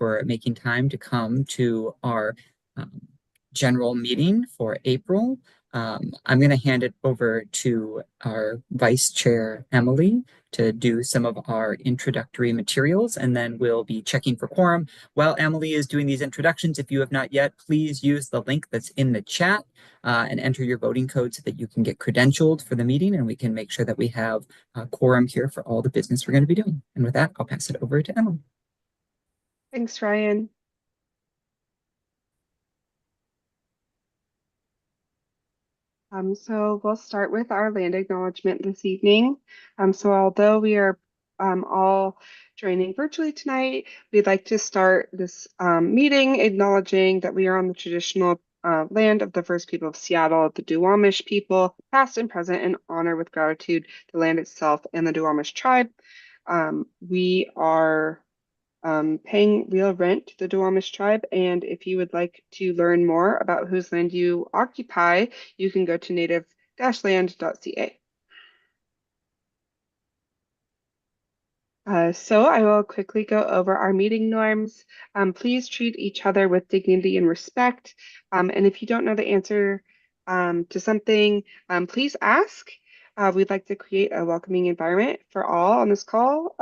for making time to come to our um, general meeting for April. I'm going to hand it over to our Vice Chair, Emily, to do some of our introductory materials, and then we'll be checking for quorum. While Emily is doing these introductions, if you have not yet, please use the link that's in the chat and enter your voting code so that you can get credentialed for the meeting, and we can make sure that we have a quorum here for all the business we're going to be doing. And with that, I'll pass it over to Emily. Thanks, Ryan. So we'll start with our land acknowledgement this evening. So although we are all joining virtually tonight, we'd like to start this meeting acknowledging that we are on the traditional land of the first people of Seattle, the Duwamish people, past and present, and honor with gratitude the land itself and the Duwamish tribe. We are paying real rent to the Duwamish tribe. And if you would like to learn more about whose land you occupy, you can go to native-land.ca. So I will quickly go over our meeting norms. Please treat each other with dignity and respect. And if you don't know the answer to something, please ask. We'd like to create a welcoming environment for all on this call.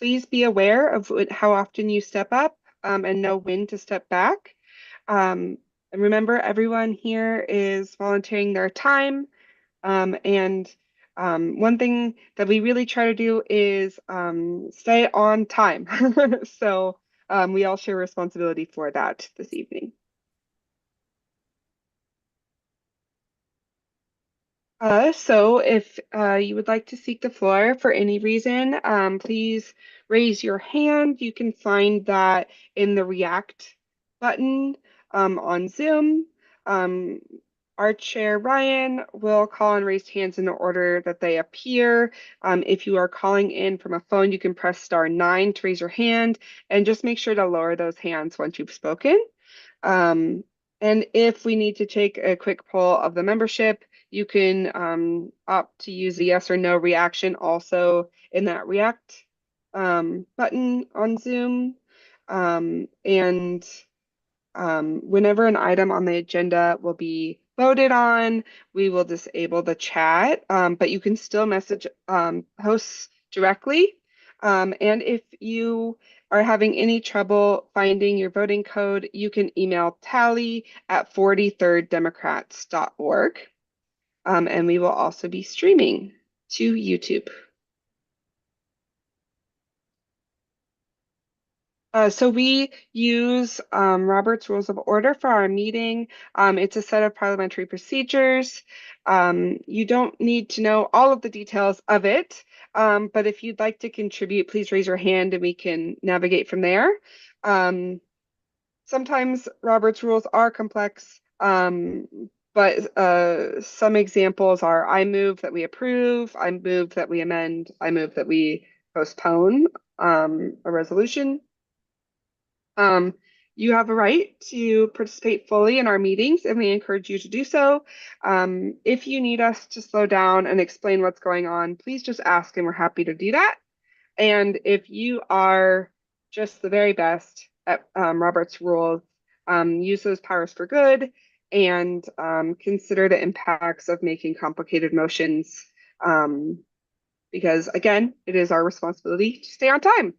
Please be aware of how often you step up and know when to step back. And remember, everyone here is volunteering their time. And one thing that we really try to do is stay on time. So we all share responsibility for that this evening. So if you would like to seek the floor for any reason, please raise your hand. You can find that in the React button on Zoom. Our chair, Ryan, will call on raised hands in the order that they appear. If you are calling in from a phone, you can press *9 to raise your hand, and just make sure to lower those hands once you've spoken. And if we need to take a quick poll of the membership, you can opt to use the yes or no reaction also in that React button on Zoom. Whenever an item on the agenda will be voted on, we will disable the chat, but you can still message hosts directly. And if you are having any trouble finding your voting code, you can email tally@43rddemocrats.org. And we will also be streaming to YouTube. So we use Robert's Rules of Order for our meeting. It's a set of parliamentary procedures. You don't need to know all of the details of it, but if you'd like to contribute, please raise your hand and we can navigate from there. Sometimes Robert's rules are complex, but some examples are: I move that we approve, I move that we amend, I move that we postpone a resolution. You have a right to participate fully in our meetings, and we encourage you to do so. If you need us to slow down and explain what's going on, please just ask, and we're happy to do that. And if you are just the very best at Robert's rules, use those powers for good and consider the impacts of making complicated motions, because, again, it is our responsibility to stay on time.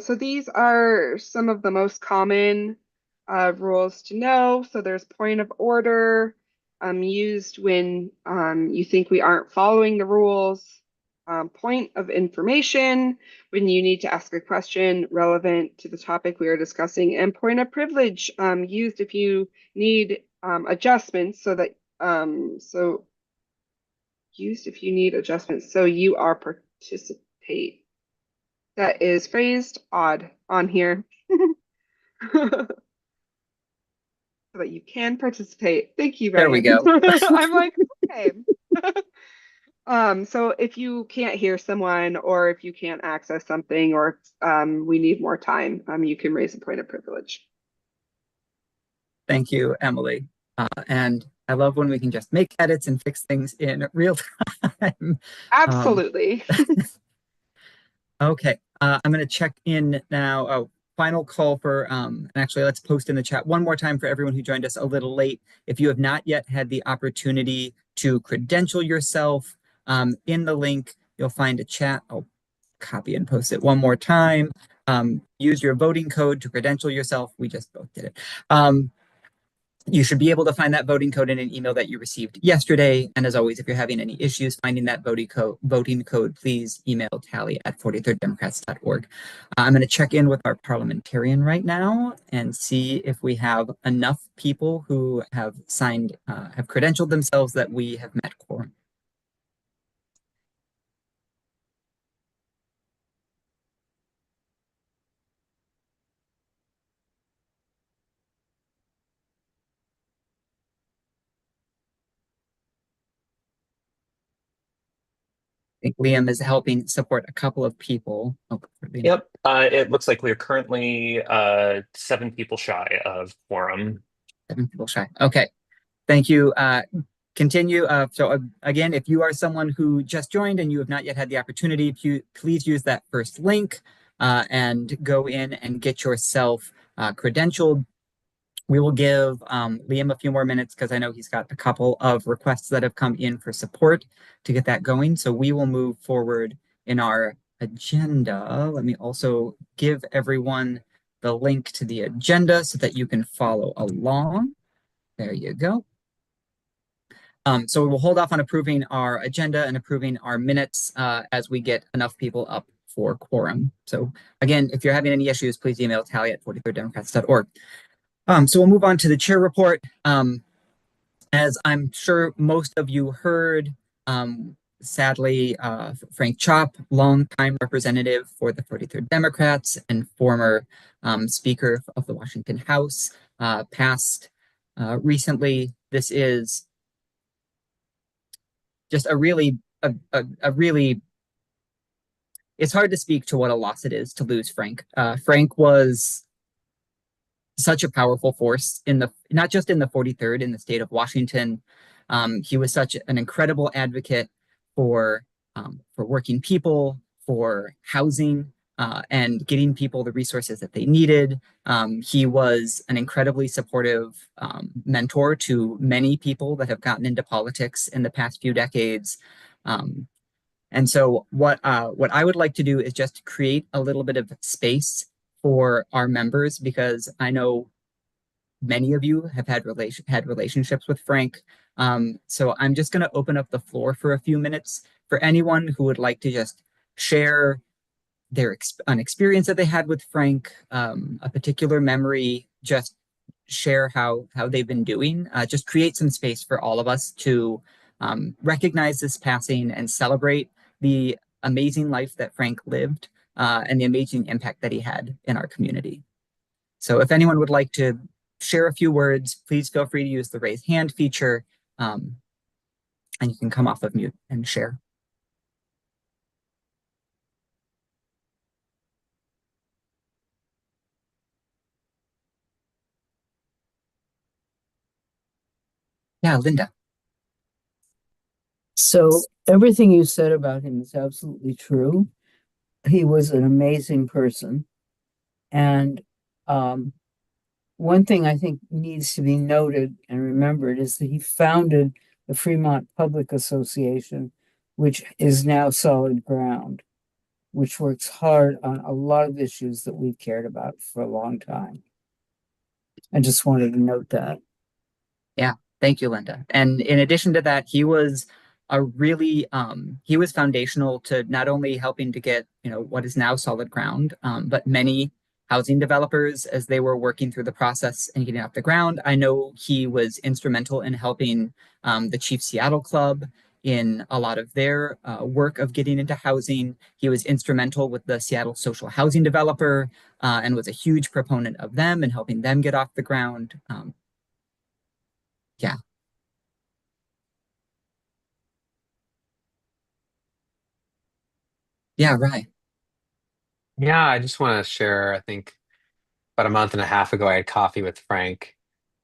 So these are some of the most common rules to know. So there's point of order, used when you think we aren't following the rules. Point of information, when you need to ask a question relevant to the topic we are discussing. And point of privilege, used if you need adjustments used if you need adjustments so you are participate. That is phrased odd on here so that you can participate. Thank you, Ryan. There we go. I'm like, okay. So if you can't hear someone, or if you can't access something, or we need more time, you can raise a point of privilege. Thank you, Emily. And I love when we can just make edits and fix things in real time. Absolutely. Okay, I'm going to check in now. Final call for, and actually, let's post in the chat one more time for everyone who joined us a little late. If you have not yet had the opportunity to credential yourself, in the link, you'll find a chat. I'll copy and post it one more time. Use your voting code to credential yourself. We just both did it. You should be able to find that voting code in an email that you received yesterday. And as always, if you're having any issues finding that voting code, please email tally@43rddemocrats.org. I'm going to check in with our parliamentarian right now and see if we have enough people who have signed, have credentialed themselves that we have met quorum. I think Liam is helping support a couple of people. Oh, Yep. It looks like we're currently 7 people shy of quorum. 7 people shy. Okay. Thank you. Continue. Again, if you are someone who just joined and you have not yet had the opportunity, please use that first link and go in and get yourself credentialed. We will give Liam a few more minutes because I know he's got a couple of requests that have come in for support to get that going. So we will move forward in our agenda. Let me also give everyone the link to the agenda so that you can follow along. There you go. So we'll hold off on approving our agenda and approving our minutes as we get enough people up for quorum. So again, if you're having any issues, please email tally@43rddemocrats.org. So we'll move on to the chair report. As I'm sure most of you heard, sadly, Frank Chop, longtime representative for the 43rd Democrats and former Speaker of the Washington House, passed recently. This is just a really, it's hard to speak to what a loss it is to lose Frank. Frank was such a powerful force in the, not just in the 43rd, in the state of Washington. He was such an incredible advocate for working people, for housing, and getting people the resources that they needed. He was an incredibly supportive mentor to many people that have gotten into politics in the past few decades. And so what I would like to do is just create a little bit of space for our members, because I know many of you have had relationships with Frank. So I'm just going to open up the floor for a few minutes for anyone who would like to just share an experience that they had with Frank, a particular memory, just share how they've been doing. Just create some space for all of us to recognize this passing and celebrate the amazing life that Frank lived and the amazing impact that he had in our community. So if anyone would like to share a few words, please feel free to use the raise hand feature, and you can come off of mute and share. Yeah, Linda. So everything you said about him is absolutely true. He was an amazing person. And one thing I think needs to be noted and remembered is that he founded the Fremont Public Association, which is now Solid Ground, which works hard on a lot of issues that we've cared about for a long time. I just wanted to note that. Yeah, thank you, Linda. And in addition to that, he was he was foundational to not only helping to get, what is now Solid Ground, but many housing developers as they were working through the process and getting off the ground. I know he was instrumental in helping the Chief Seattle Club in a lot of their work of getting into housing. He was instrumental with the Seattle Social Housing Developer and was a huge proponent of them and helping them get off the ground. Yeah. Yeah, right. Yeah, I just want to share. I think about a month and a half ago, I had coffee with Frank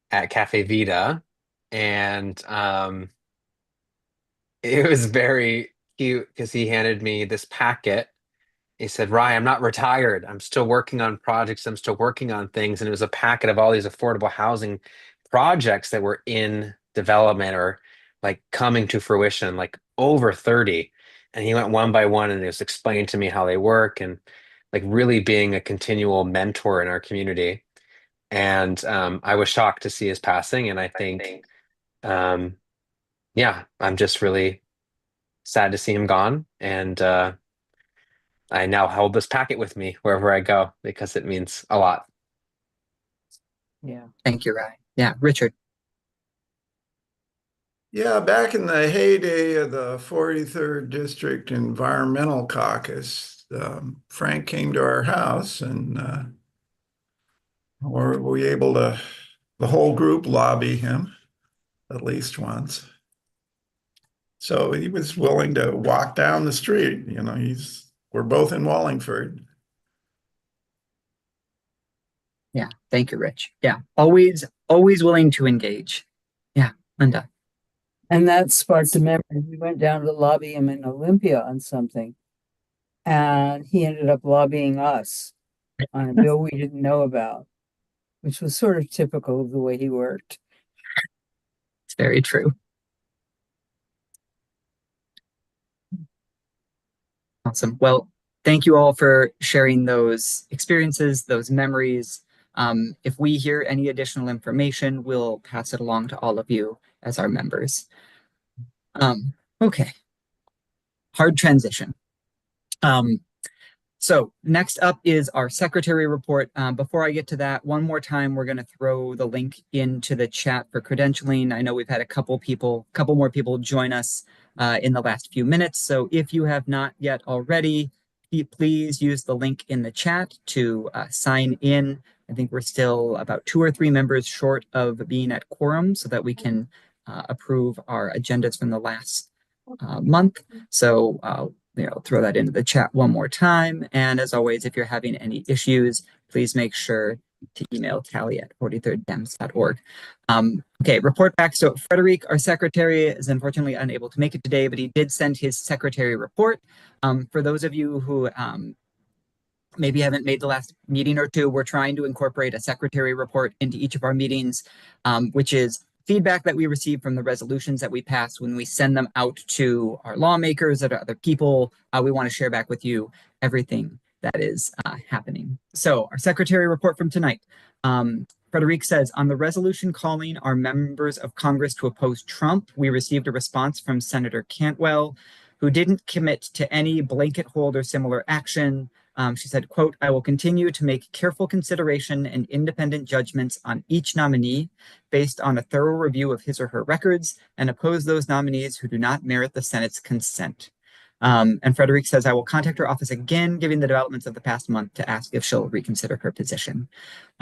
at Cafe Vita, and it was very cute because he handed me this packet he said, Rye, I'm not retired. I'm still working on projects. I'm still working on things. And it was a packet of all these affordable housing projects that were in development or like coming to fruition, like over 30. And he went one by one and he was explaining to me how they work and like really being a continual mentor in our community. And I was shocked to see his passing. And I think, um, yeah, I'm just really sad to see him gone. And I now hold this packet with me wherever I go because it means a lot. Yeah. Thank you, Ryan. Yeah, Richard. Yeah, back in the heyday of the 43rd District Environmental Caucus, Frank came to our house and were we able to, the whole group, lobby him at least once. So he was willing to walk down the street. You know, we're both in Wallingford. Yeah, thank you, Rich. Yeah, always willing to engage. Yeah, Linda. And that sparked a memory. We went down to lobby him in Olympia on something, and he ended up lobbying us on a bill we didn't know about, which was sort of typical of the way he worked. It's very true. Awesome. Well, thank you all for sharing those experiences, those memories. If we hear any additional information, we'll pass it along to all of you as our members. Okay. Hard transition. So next up is our secretary report. Before I get to that, one more time, we're going to throw the link into the chat for credentialing. I know we've had a couple more people join us in the last few minutes. So if you have not yet already, please use the link in the chat to sign in. I think we're still about 2 or 3 members short of being at quorum so that we can approve our agendas from the last month. So throw that into the chat one more time. And as always, if you're having any issues, please make sure to email Tally@43rddems.org. Okay, report back. So Frederic, our secretary, is unfortunately unable to make it today, but he did send his secretary report. For those of you who maybe haven't made the last meeting or two, we're trying to incorporate a secretary report into each of our meetings, which is feedback that we receive from the resolutions that we pass when we send them out to our lawmakers or other people. We want to share back with you everything that is happening. So our secretary report from tonight. Frederic says, on the resolution calling our members of Congress to oppose Trump, we received a response from Senator Cantwell, who didn't commit to any blanket hold or similar action. She said, quote, I will continue to make careful consideration and independent judgments on each nominee based on a thorough review of his or her records and oppose those nominees who do not merit the Senate's consent. And Frederic says, I will contact her office again, given the developments of the past month, to ask if she'll reconsider her position.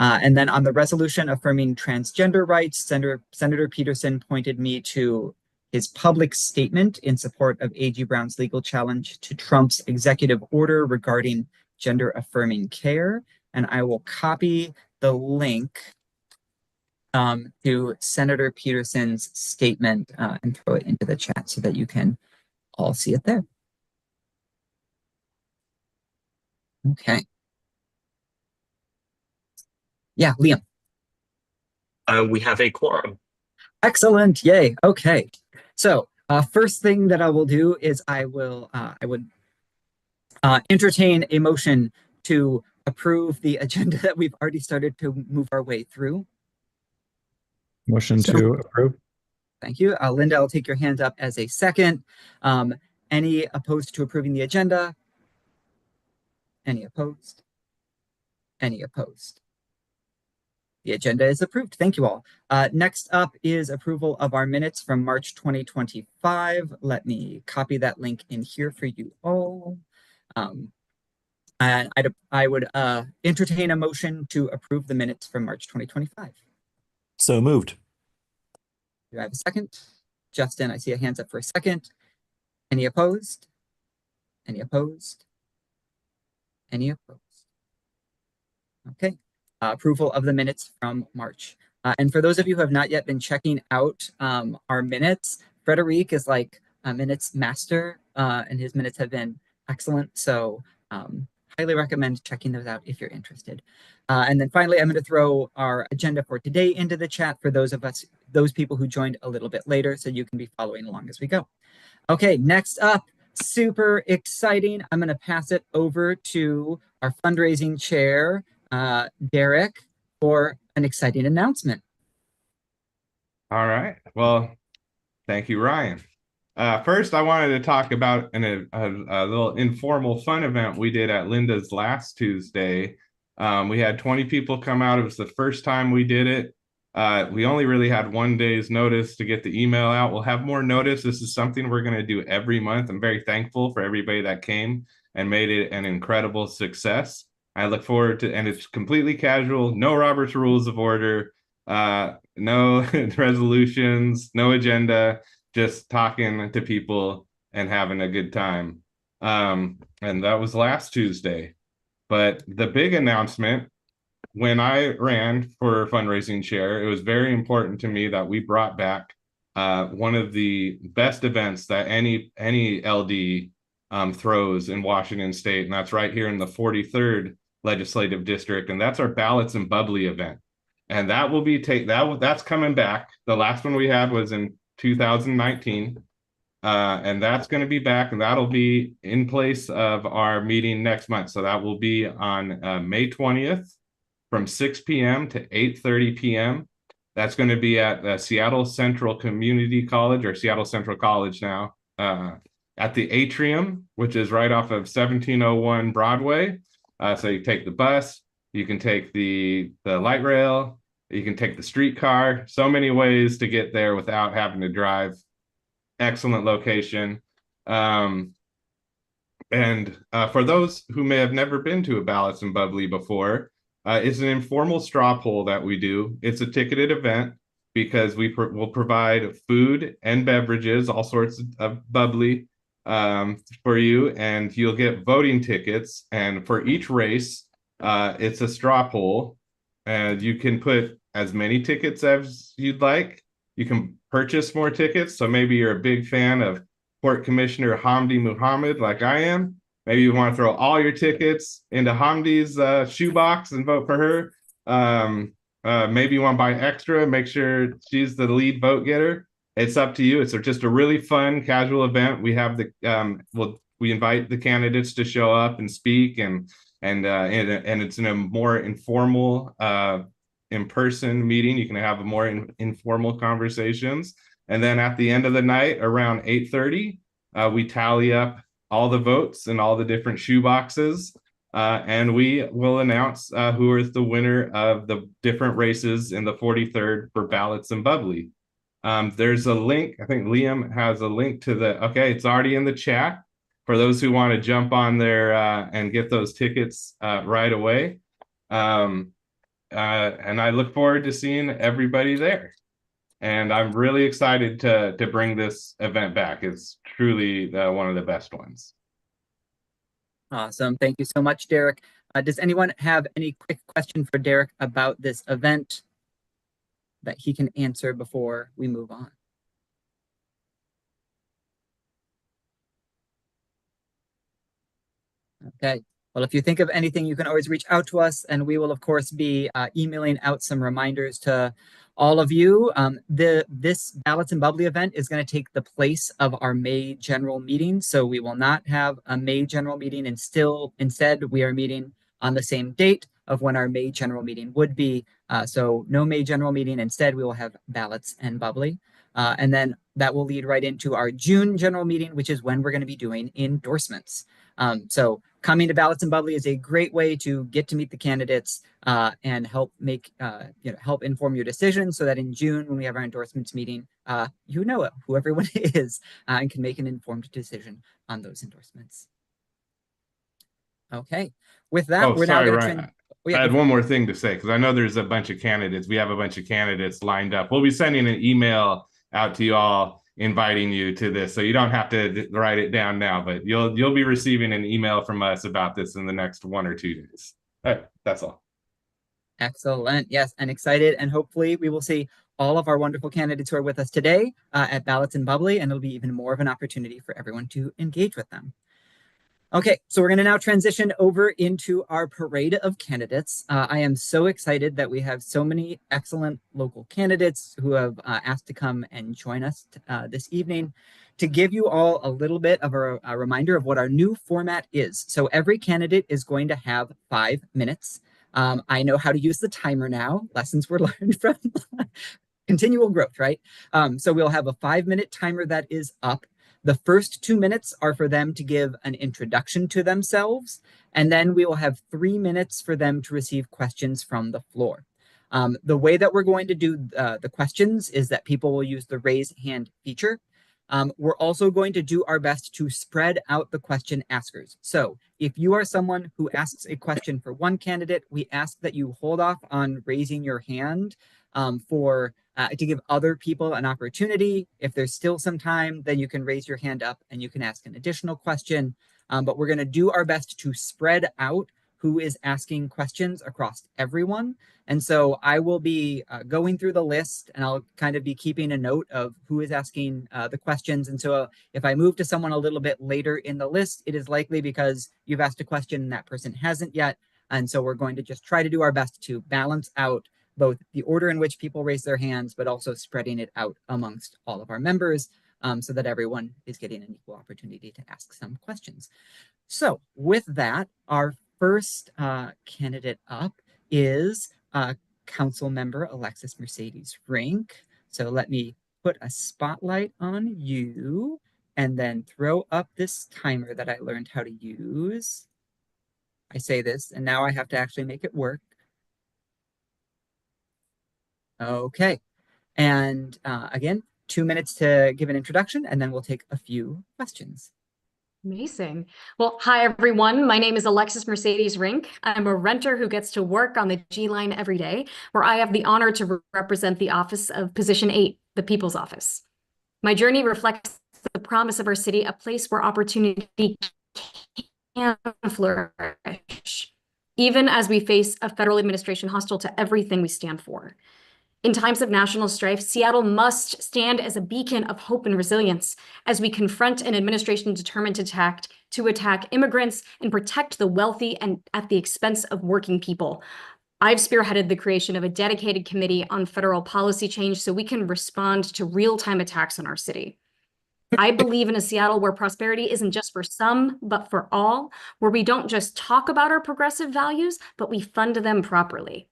And then on the resolution affirming transgender rights, Senator Peterson pointed me to his public statement in support of A.G. Brown's legal challenge to Trump's executive order regarding gender affirming care. And I will copy the link to Senator Peterson's statement and throw it into the chat so that you can all see it there. Okay. Yeah, Liam. We have a quorum. Excellent. Yay. Okay. So first thing that I will do is I would entertain a motion to approve the agenda that we've already started to move our way through. Motion to approve. Thank you. Linda, I'll take your hand up as a second. Any opposed to approving the agenda? Any opposed? Any opposed? The agenda is approved. Thank you all. Next up is approval of our minutes from March 2025. Let me copy that link in here for you all. And I would entertain a motion to approve the minutes from March 2025. So moved. Do I have a second? Justin, I see a hands up for a second. Any opposed? Any opposed? Any opposed? Okay. Approval of the minutes from March. And for those of you who have not yet been checking out our minutes, Frederic is like a minutes master, and his minutes have been excellent. So Highly recommend checking those out if you're interested. And then finally, I'm going to throw our agenda for today into the chat for those people who joined a little bit later, so you can be following along as we go. Okay, next up, super exciting. I'm going to pass it over to our fundraising chair, Derek, for an exciting announcement. All right. Well, thank you, Ryan. First, I wanted to talk about a little informal fun event we did at Linda's last Tuesday. We had 20 people come out. It was the first time we did it. We only really had 1 day's notice to get the email out. We'll have more notice. This is something we're going to do every month. I'm very thankful for everybody that came and made it an incredible success. I look forward to, and it's completely casual, no Robert's Rules of Order, no resolutions, no agenda, just talking to people and having a good time. And that was last Tuesday. But the big announcement, when I ran for fundraising chair, it was very important to me that we brought back one of the best events that any LD throws in Washington State, and that's right here in the 43rd legislative district, and that's our Ballots and Bubbly event. And that will be that's coming back. The last one we had was in 2019. And that's going to be back, and that'll be in place of our meeting next month. So that will be on May 20th from 6 p.m. to 8:30 p.m. That's going to be at Seattle Central Community College, or Seattle Central College now, at the Atrium, which is right off of 1701 Broadway. So you take the bus, you can take the light rail, you can take the streetcar. So many ways to get there without having to drive. Excellent location. And for those who may have never been to a Ballots and Bubbly before, it's an informal straw poll that we do. It's a ticketed event because will provide food and beverages, all sorts of bubbly for you, and you'll get voting tickets. And for each race, it's a straw poll, and you can put as many tickets as you'd like. You can purchase more tickets. So maybe you're a big fan of Port Commissioner Hamdi Muhammad, like I am. Maybe you want to throw all your tickets into Hamdi's shoebox and vote for her. Maybe you want to buy extra, make sure she's the lead vote getter. It's up to you. It's just a really fun, casual event. We have we invite the candidates to show up and speak, and it's in a more informal in-person meeting. You can have more informal conversations, and then at the end of the night around 8:30 we tally up all the votes and all the different shoe boxes, and we will announce who is the winner of the different races in the 43rd for Ballots and Bubbly. There's a link. I think Liam has a link to it's already in the chat for those who want to jump on there and get those tickets right away. And I look forward to seeing everybody there. And I'm really excited to bring this event back. It's truly one of the best ones. Awesome. Thank you so much, Derek. Does anyone have any quick question for Derek about this event that he can answer before we move on? Okay. Well, if you think of anything, you can always reach out to us, and we will, of course, be emailing out some reminders to all of you. This Ballots and Bubbly event is going to take the place of our May general meeting, so we will not have a May general meeting, and instead we are meeting on the same date of when our May general meeting would be. So no May general meeting. Instead, we will have Ballots and Bubbly. And then that will lead right into our June general meeting, which is when we're going to be doing endorsements. So coming to Ballots and Bubbly is a great way to get to meet the candidates and help help inform your decision, so that in June, when we have our endorsements meeting, who everyone is and can make an informed decision on those endorsements. Okay, with that, we're now going to I had one more thing to say, because I know there's a bunch of candidates. We have a bunch of candidates lined up. We'll be sending an email out to you all inviting you to this, so you don't have to write it down now, but you'll be receiving an email from us about this in the next 1 or 2 days. All right, that's all. Excellent. Yes, and excited, and hopefully we will see all of our wonderful candidates who are with us today at Ballots and Bubbly, and it'll be even more of an opportunity for everyone to engage with them. Okay, so we're going to now transition over into our parade of candidates. I am so excited that we have so many excellent local candidates who have asked to come and join us this evening. To give you all a little bit of a reminder of what our new format is. So every candidate is going to have 5 minutes. I know how to use the timer now. Lessons were learned from continual growth, right? So we'll have a 5-minute timer that is up. The first 2 minutes are for them to give an introduction to themselves, and then we will have 3 minutes for them to receive questions from the floor. The way that we're going to do the questions is that people will use the raise hand feature. We're also going to do our best to spread out the question askers. So if you are someone who asks a question for one candidate, we ask that you hold off on raising your hand to give other people an opportunity. If there's still some time, then you can raise your hand up and you can ask an additional question. But we're going to do our best to spread out who is asking questions across everyone. And so I will be going through the list, and I'll kind of be keeping a note of who is asking the questions. And so if I move to someone a little bit later in the list, it is likely because you've asked a question and that person hasn't yet. And so we're going to just try to do our best to balance out both the order in which people raise their hands, but also spreading it out amongst all of our members so that everyone is getting an equal opportunity to ask some questions. So with that, our first candidate up is Council Member Alexis Mercedes Rink. So let me put a spotlight on you and then throw up this timer that I learned how to use. I say this, and now I have to actually make it work. Okay, and again, 2 minutes to give an introduction, and then we'll take a few questions. Amazing. Well, hi, everyone. My name is Alexis Mercedes Rink. I'm a renter who gets to work on the G line every day, where I have the honor to represent the office of Position 8, the People's Office. My journey reflects the promise of our city, a place where opportunity can flourish, even as we face a federal administration hostile to everything we stand for. In times of national strife, Seattle must stand as a beacon of hope and resilience as we confront an administration determined to attack immigrants and protect the wealthy and at the expense of working people. I've spearheaded the creation of a dedicated committee on federal policy change so we can respond to real-time attacks on our city. I believe in a Seattle where prosperity isn't just for some, but for all, where we don't just talk about our progressive values, but we fund them properly.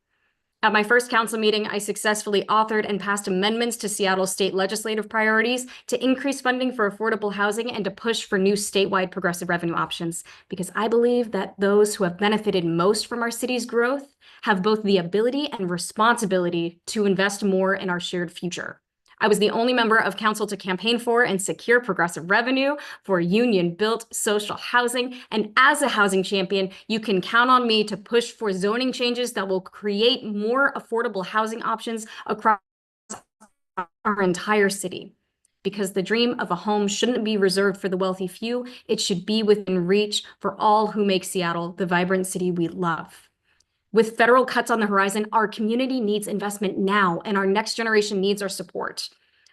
At my first council meeting, I successfully authored and passed amendments to Seattle state legislative priorities to increase funding for affordable housing and to push for new statewide progressive revenue options, because I believe that those who have benefited most from our city's growth have both the ability and responsibility to invest more in our shared future. I was the only member of council to campaign for and secure progressive revenue for union-built social housing. And as a housing champion, you can count on me to push for zoning changes that will create more affordable housing options across our entire city. Because the dream of a home shouldn't be reserved for the wealthy few, it should be within reach for all who make Seattle the vibrant city we love. With federal cuts on the horizon, our community needs investment now, and our next generation needs our support.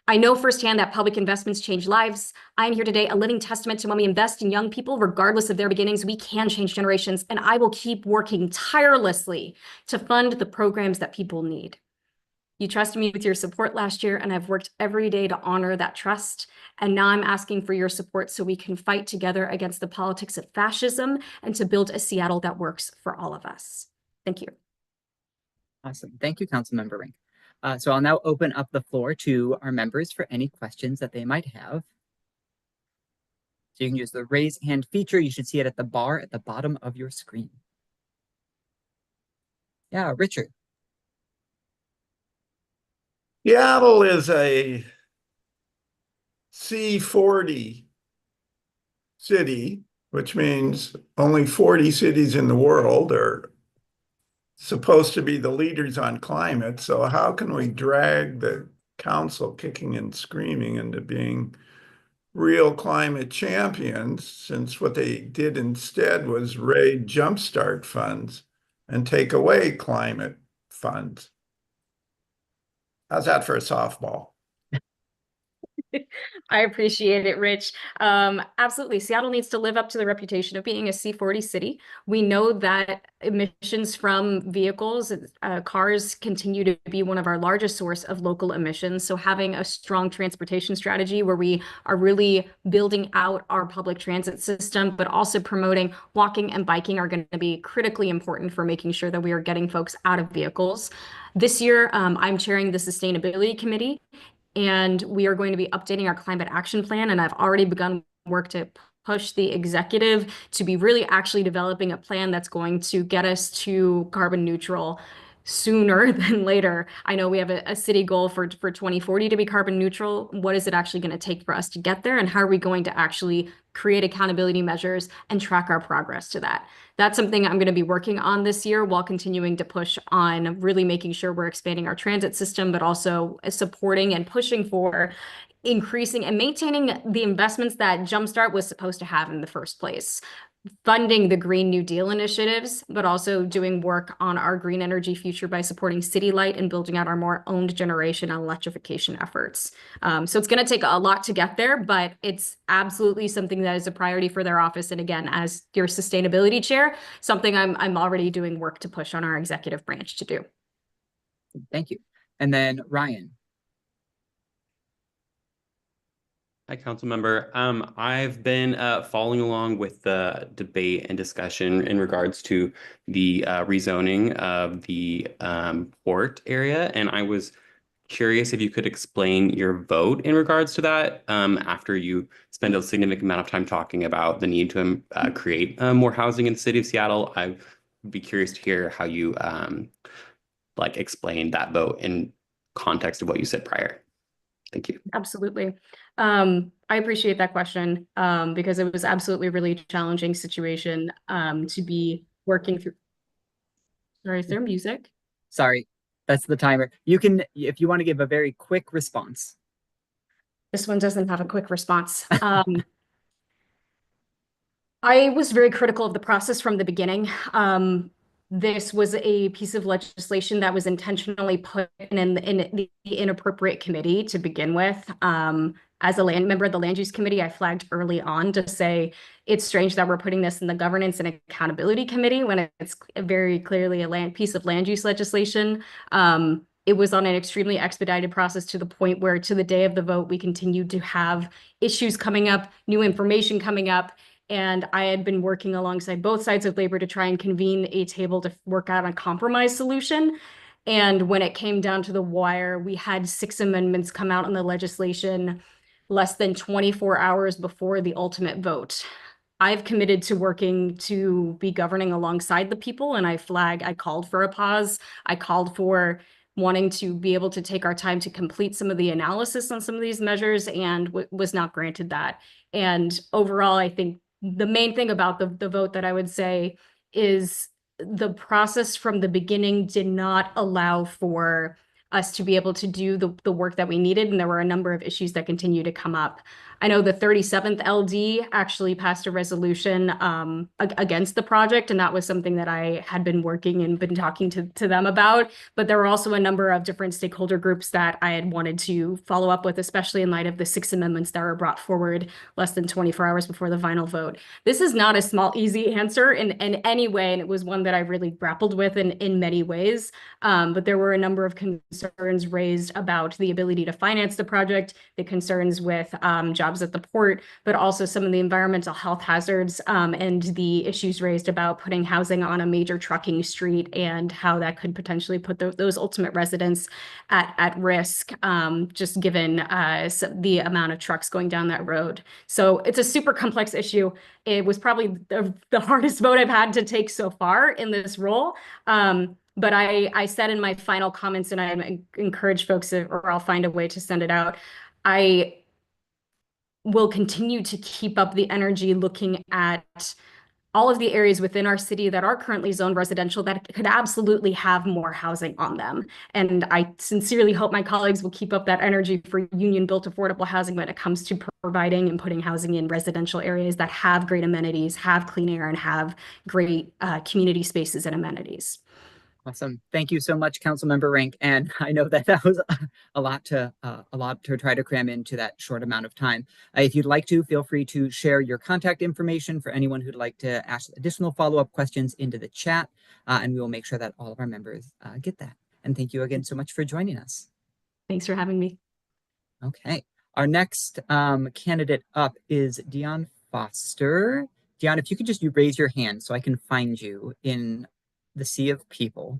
I know firsthand that public investments change lives. I am here today a living testament to when we invest in young people, regardless of their beginnings, we can change generations, and I will keep working tirelessly to fund the programs that people need. You trusted me with your support last year, and I've worked every day to honor that trust. And now I'm asking for your support so we can fight together against the politics of fascism and to build a Seattle that works for all of us. Thank you. Awesome. Thank you, Councilmember Rink. So I'll now open up the floor to our members for any questions that they might have. So you can use the raise hand feature. You should see it at the bar at the bottom of your screen. Yeah, Richard. Seattle is a C40 city, which means only 40 cities in the world are supposed to be the leaders on climate. So how can we drag the council kicking and screaming into being real climate champions, since what they did instead was raid jumpstart funds and take away climate funds? How's that for a softball? I appreciate it, Rich. Absolutely. Seattle needs to live up to the reputation of being a C40 city. We know that emissions from vehicles, cars continue to be one of our largest source of local emissions. So having a strong transportation strategy where we are really building out our public transit system, but also promoting walking and biking are going to be critically important for making sure that we are getting folks out of vehicles. This year, I'm chairing the Sustainability Committee, and we are going to be updating our climate action plan. And I've already begun work to push the executive to be really actually developing a plan that's going to get us to carbon neutral sooner than later. I know we have a city goal for 2040 to be carbon neutral. What is it actually going to take for us to get there? And how are we going to actually create accountability measures and track our progress to that? That's something I'm going to be working on this year while continuing to push on really making sure we're expanding our transit system, but also supporting and pushing for increasing and maintaining the investments that Jumpstart was supposed to have in the first place. Funding the Green New Deal initiatives, but also doing work on our green energy future by supporting City Light and building out our more owned generation and electrification efforts. So it's going to take a lot to get there, but it's absolutely something that is a priority for their office. And again, as your sustainability chair, something I'm already doing work to push on our executive branch to do. Thank you. And then Ryan. Hi, council member. I've been following along with the debate and discussion in regards to the rezoning of the port area, and I was curious if you could explain your vote in regards to that after you spend a significant amount of time talking about the need to create more housing in the city of Seattle. I would be curious to hear how you like explain that vote in context of what you said prior. Thank you. Absolutely. I appreciate that question because it was absolutely a really challenging situation to be working through. Sorry, is there music? Sorry, that's the timer. You can, if you want to give a very quick response. This one doesn't have a quick response. I was very critical of the process from the beginning. This was a piece of legislation that was intentionally put in the inappropriate committee to begin with. As a member of the land use committee, I flagged early on to say it's strange that we're putting this in the governance and accountability committee when it's very clearly a piece of land use legislation. It was on an extremely expedited process to the point where to the day of the vote, we continued to have issues coming up, new information coming up. And I had been working alongside both sides of labor to try and convene a table to work out a compromise solution. And when it came down to the wire, we had 6 amendments come out on the legislation less than 24 hours before the ultimate vote. I've committed to working to be governing alongside the people, and I called for a pause. I called for wanting to be able to take our time to complete some of the analysis on some of these measures, and was not granted that. And overall, I think the main thing about the vote that I would say is the process from the beginning did not allow for us to be able to do the work that we needed. And there were a number of issues that continue to come up. I know the 37th LD actually passed a resolution against the project, and that was something that I had been working and been talking to them about. But there were also a number of different stakeholder groups that I had wanted to follow up with, especially in light of the 6 amendments that were brought forward less than 24 hours before the final vote. This is not a small, easy answer in any way, and it was one that I really grappled with in many ways. But there were a number of concerns raised about the ability to finance the project, the concerns with jobs at the port, but also some of the environmental health hazards and the issues raised about putting housing on a major trucking street and how that could potentially put those ultimate residents at risk, just given the amount of trucks going down that road. So it's a super complex issue. It was probably the hardest vote I've had to take so far in this role. But I said in my final comments, and I encourage folks, or I'll find a way to send it out, I will continue to keep up the energy looking at all of the areas within our city that are currently zoned residential that could absolutely have more housing on them. And I sincerely hope my colleagues will keep up that energy for union-built affordable housing when it comes to providing and putting housing in residential areas that have great amenities, have clean air, and have great community spaces and amenities. Awesome. Thank you so much, Councilmember Rank. And I know that that was a lot to try to cram into that short amount of time. If you'd like to, feel free to share your contact information for anyone who'd like to ask additional follow-up questions into the chat, and we will make sure that all of our members get that. And thank you again so much for joining us. Thanks for having me. Okay. Our next candidate up is Dion Foster. Dion, if you could just raise your hand so I can find you in the sea of people.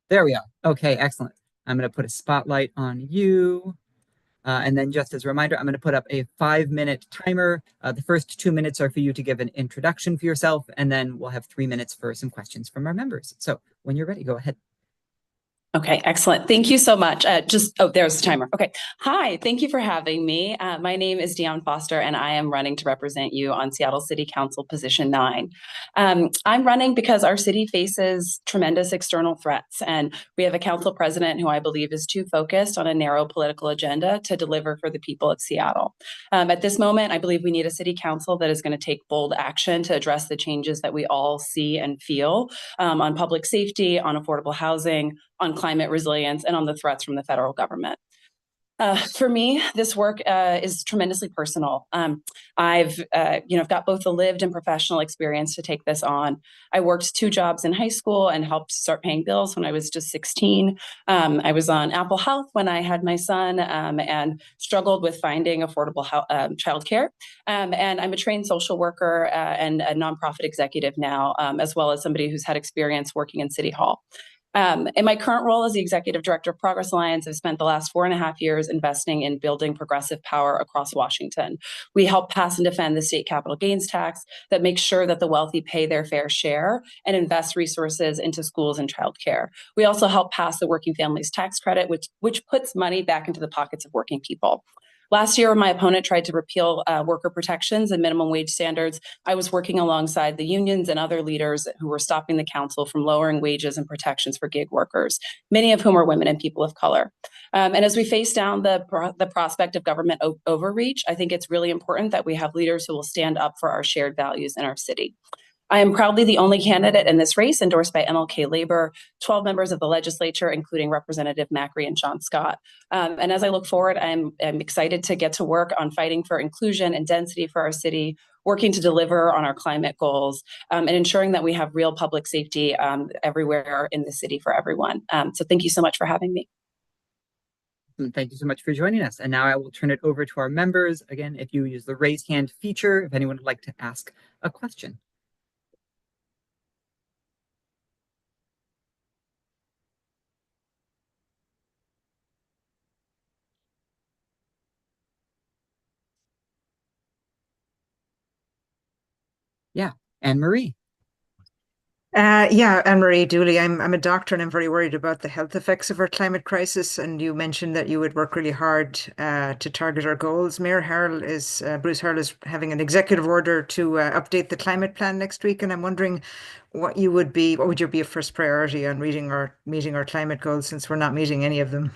There we are. Okay, excellent. I'm going to put a spotlight on you. And then just as a reminder, I'm going to put up a 5-minute timer. The first 2 minutes are for you to give an introduction for yourself, and then we'll have 3 minutes for some questions from our members. So when you're ready, go ahead. Okay, excellent. Thank you so much. There's the timer. Okay. Hi, thank you for having me. My name is Dion Foster, and I am running to represent you on Seattle City Council Position 9. I'm running because our city faces tremendous external threats, and we have a council president who I believe is too focused on a narrow political agenda to deliver for the people of Seattle. At this moment, I believe we need a city council that is going to take bold action to address the changes that we all see and feel on public safety, on affordable housing, on climate resilience, and on the threats from the federal government. For me, this work is tremendously personal. I've got both the lived and professional experience to take this on. I worked 2 jobs in high school and helped start paying bills when I was just 16. I was on Apple Health when I had my son and struggled with finding affordable childcare. And I'm a trained social worker and a nonprofit executive now, as well as somebody who's had experience working in City Hall. In my current role as the Executive Director of Progress Alliance, I've spent the last 4.5 years investing in building progressive power across Washington. We help pass and defend the state capital gains tax that makes sure that the wealthy pay their fair share and invest resources into schools and childcare. We also help pass the Working Families Tax Credit, which puts money back into the pockets of working people. Last year, my opponent tried to repeal worker protections and minimum wage standards. I was working alongside the unions and other leaders who were stopping the council from lowering wages and protections for gig workers, many of whom are women and people of color. And as we face down the prospect of government overreach, I think it's really important that we have leaders who will stand up for our shared values in our city. I am proudly the only candidate in this race endorsed by MLK Labor, 12 members of the legislature, including Representative Macri and John Scott. And as I look forward, I'm excited to get to work on fighting for inclusion and density for our city, working to deliver on our climate goals, and ensuring that we have real public safety everywhere in the city for everyone. So thank you so much for having me. Thank you so much for joining us. And now I will turn it over to our members. Again, if you use the raise hand feature, if anyone would like to ask a question. Yeah, Anne-Marie. Anne-Marie Dooley. I'm a doctor and I'm very worried about the health effects of our climate crisis. And you mentioned that you would work really hard to target our goals. Bruce Harrell is having an executive order to update the climate plan next week. And I'm wondering what would be a first priority on meeting our climate goals, since we're not meeting any of them?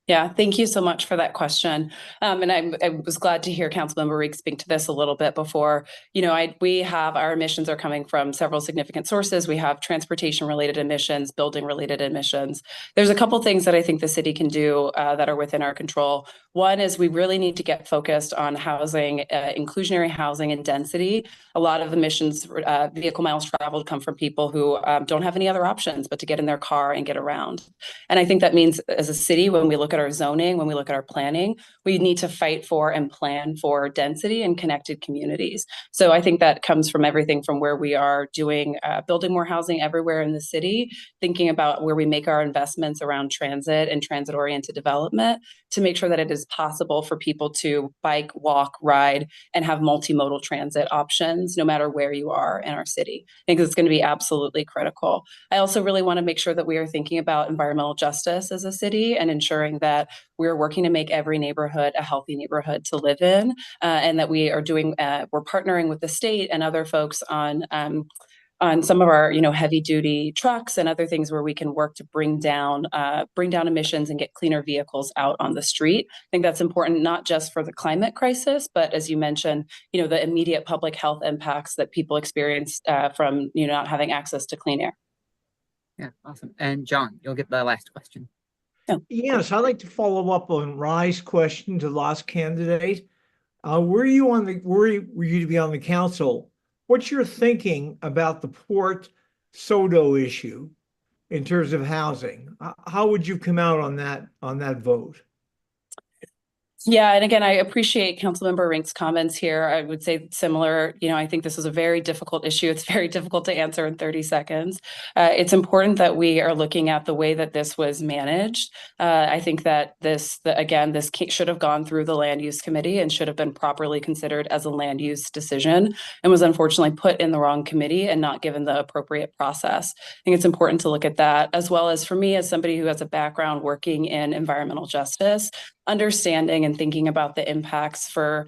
Yeah, thank you so much for that question. And I was glad to hear Councilmember Reek speak to this a little bit before. We have our emissions are coming from several significant sources. We have transportation-related emissions, building-related emissions. There's a couple things that I think the city can do that are within our control. One is we really need to get focused on housing, inclusionary housing and density. A lot of emissions, vehicle miles traveled, come from people who don't have any other options but to get in their car and get around. And I think that means as a city, when we look at our zoning, when we look at our planning, we need to fight for and plan for density and connected communities. So I think that comes from everything from where we are doing, building more housing everywhere in the city, thinking about where we make our investments around transit and transit-oriented development to make sure that it is possible for people to bike, walk, ride, and have multimodal transit options no matter where you are in our city. I think it's going to be absolutely critical. I also really want to make sure that we are thinking about environmental justice as a city and ensuring that we're working to make every neighborhood a healthy neighborhood to live in, and that we are we're partnering with the state and other folks on on some of our, heavy duty trucks and other things where we can work to bring down emissions and get cleaner vehicles out on the street. I think that's important, not just for the climate crisis, but as you mentioned, the immediate public health impacts that people experience from, not having access to clean air. Yeah, awesome. And John, you'll get the last question. Yes, I'd like to follow up on Rye's question to the last candidate. Were you to be on the council? What's your thinking about the Port Sodo issue in terms of housing? How would you come out on that vote? Yeah, and again, I appreciate Councilmember Rink's comments here. I would say similar, I think this is a very difficult issue. It's very difficult to answer in 30 seconds. It's important that we are looking at the way that this was managed. I think that this should have gone through the Land Use Committee and should have been properly considered as a land use decision, and was unfortunately put in the wrong committee and not given the appropriate process. I think it's important to look at that, as well as for me, as somebody who has a background working in environmental justice, understanding and thinking about the impacts for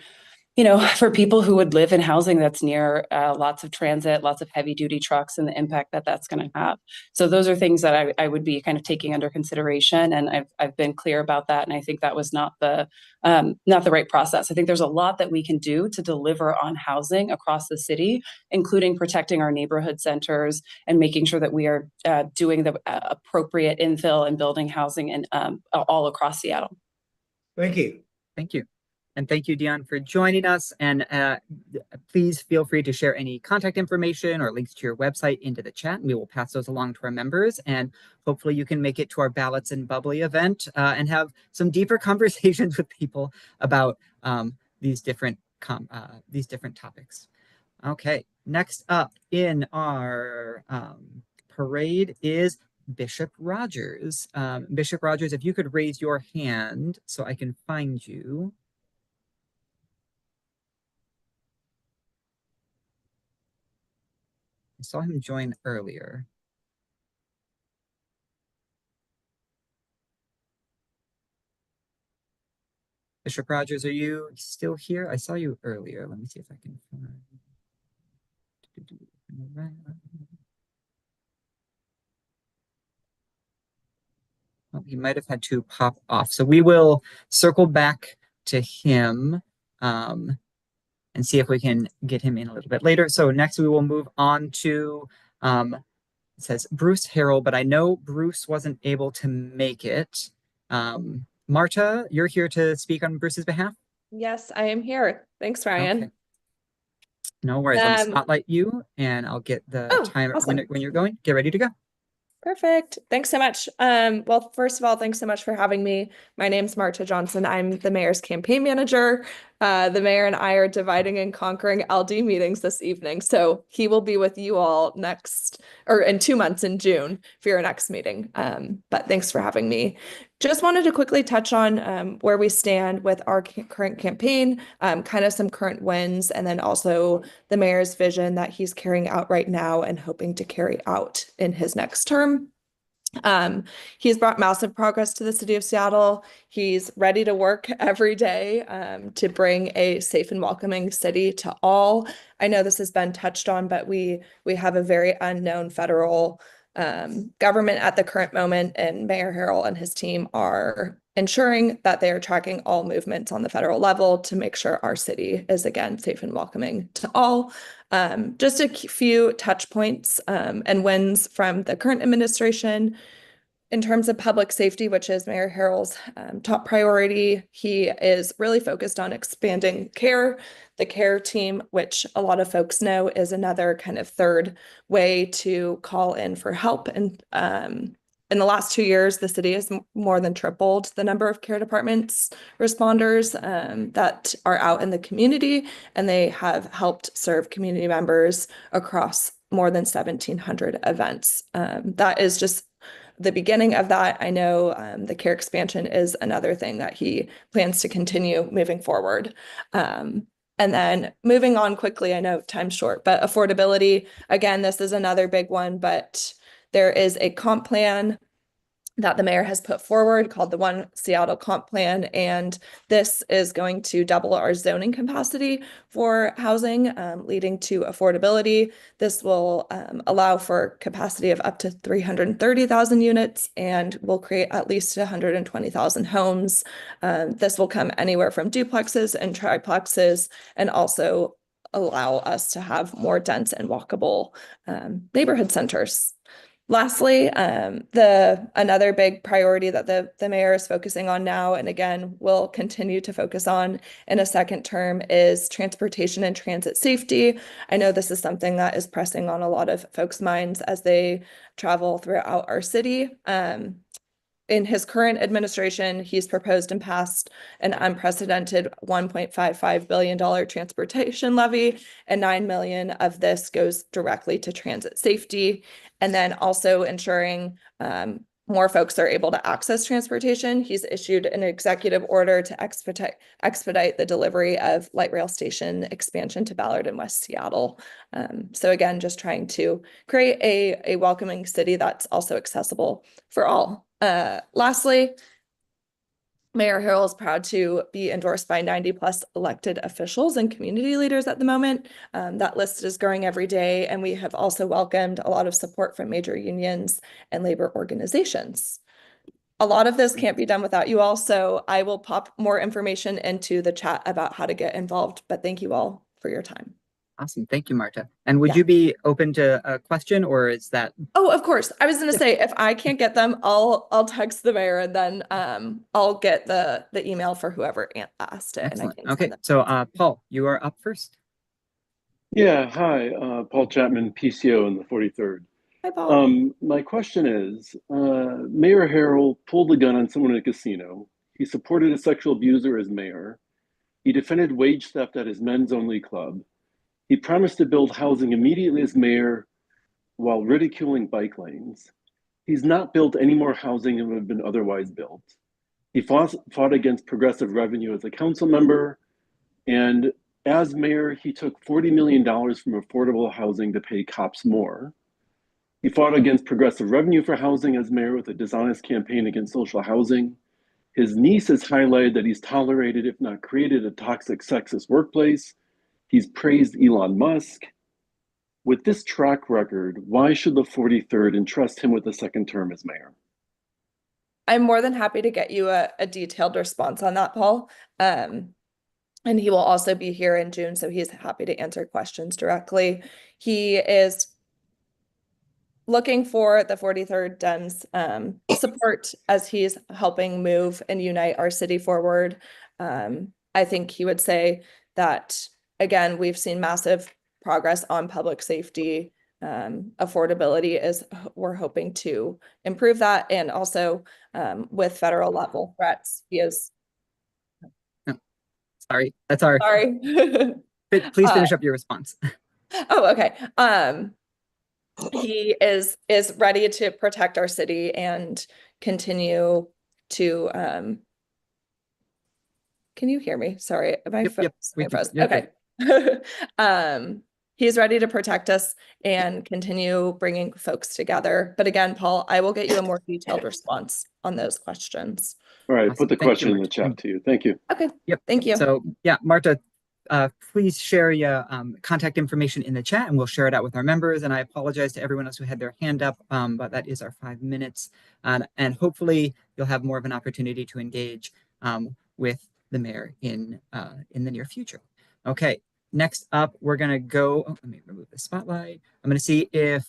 people who would live in housing that's near lots of transit, lots of heavy duty trucks, and the impact that that's going to have. So those are things that I would be kind of taking under consideration, and I've been clear about that. And I think that was not the right process. I think there's a lot that we can do to deliver on housing across the city, including protecting our neighborhood centers and making sure that we are doing the appropriate infill and building housing in all across Seattle. Thank you. Thank you. And thank you, Dion, for joining us. And please feel free to share any contact information or links to your website into the chat, and we will pass those along to our members. And hopefully you can make it to our Ballots and Bubbly event and have some deeper conversations with people about these different topics. Okay, next up in our parade is Bishop Rogers. Bishop Rogers, if you could raise your hand so I can find you. I saw him join earlier. Bishop Rogers, are you still here? I saw you earlier. Let me see if I can find. Oh, he might have had to pop off. So we will circle back to him and see if we can get him in a little bit later. So next we will move on to, it says Bruce Harrell, but I know Bruce wasn't able to make it. Marta, you're here to speak on Bruce's behalf? Yes, I am here. Thanks, Ryan. Okay. No worries. Let me spotlight you and I'll get the timer awesome. when you're going. Get ready to go. Perfect. Thanks so much. Well, first of all, thanks so much for having me. My name's Marta Johnson. I'm the mayor's campaign manager. The mayor and I are dividing and conquering LD meetings this evening. So he will be with you all in 2 months in June for your next meeting. But thanks for having me. Just wanted to quickly touch on where we stand with our current campaign, kind of some current wins, and then also the mayor's vision that he's carrying out right now and hoping to carry out in his next term. He's brought massive progress to the city of Seattle. He's ready to work every day to bring a safe and welcoming city to all. I know this has been touched on, but we have a very unknown federal government at the current moment, and Mayor Harrell and his team are ensuring that they are tracking all movements on the federal level to make sure our city is again safe and welcoming to all. Just a few touch points and wins from the current administration. In terms of public safety, which is Mayor Harrell's top priority, he is really focused on expanding CARE. The CARE team, which a lot of folks know is another kind of third way to call in for help. And in the last 2 years, the city has more than tripled the number of CARE departments responders that are out in the community, and they have helped serve community members across more than 1,700 events. That is just the beginning of that. I know the CARE expansion is another thing that he plans to continue moving forward. And then moving on quickly, I know time's short, but affordability, again, this is another big one, but there is a comp plan that the mayor has put forward called the One Seattle Comp Plan. And this is going to double our zoning capacity for housing, leading to affordability. This will allow for capacity of up to 330,000 units and will create at least 120,000 homes. This will come anywhere from duplexes and triplexes, and also allow us to have more dense and walkable neighborhood centers. Lastly, another big priority that the mayor is focusing on now, and again, will continue to focus on in a second term, is transportation and transit safety. I know this is something that is pressing on a lot of folks' minds as they travel throughout our city. In his current administration, he's proposed and passed an unprecedented $1.55 billion transportation levy, and $9 million of this goes directly to transit safety. And then also ensuring more folks are able to access transportation. He's issued an executive order to expedite the delivery of light rail station expansion to Ballard and West Seattle. So again, just trying to create a welcoming city that's also accessible for all. Lastly, Mayor Harrell is proud to be endorsed by 90+ elected officials and community leaders at the moment. That list is growing every day, and we have also welcomed a lot of support from major unions and labor organizations. A lot of this can't be done without you all, so I will pop more information into the chat about how to get involved, but thank you all for your time. Awesome. Thank you, Marta. And would you be open to a question, or is that? Oh, of course. I was going to say, if I can't get them, I'll text the mayor, and then I'll get the email for whoever asked it. Excellent. And I can Okay. So Paul, you are up first. Yeah. Hi, Paul Chapman, PCO in the 43rd. Hi, Paul. My question is, Mayor Harrell pulled the gun on someone in a casino. He supported a sexual abuser as mayor. He defended wage theft at his men's only club. He promised to build housing immediately as mayor while ridiculing bike lanes. He's not built any more housing than would have been otherwise built. He fought against progressive revenue as a council member. And as mayor, he took $40 million from affordable housing to pay cops more. He fought against progressive revenue for housing as mayor with a dishonest campaign against social housing. His niece has highlighted that he's tolerated, if not created, a toxic, sexist workplace. He's praised Elon Musk. With this track record, why should the 43rd entrust him with a second term as mayor? I'm more than happy to get you a detailed response on that, Paul. And he will also be here in June, so he's happy to answer questions directly. He is looking for the 43rd Dems support as he's helping move and unite our city forward. I think he would say that, again, we've seen massive progress on public safety. Affordability is, we're hoping to improve that. And also with federal level threats, he is. Sorry, that's our. Sorry. Please finish up your response. Oh, okay. He is ready to protect our city and continue to, can you hear me? Sorry, okay. He's ready to protect us and continue bringing folks together. But again, Paul, I will get you a more detailed response on those questions. All right, Awesome. put the Thank question you, in the chat to you. Thank you. Okay. Yep. Thank you. So yeah, Marta, please share your contact information in the chat, and we'll share it out with our members. And I apologize to everyone else who had their hand up, but that is our 5 minutes. And hopefully you'll have more of an opportunity to engage with the mayor in the near future. Okay. Next up, we're going to go, let me remove the spotlight. I'm going to see if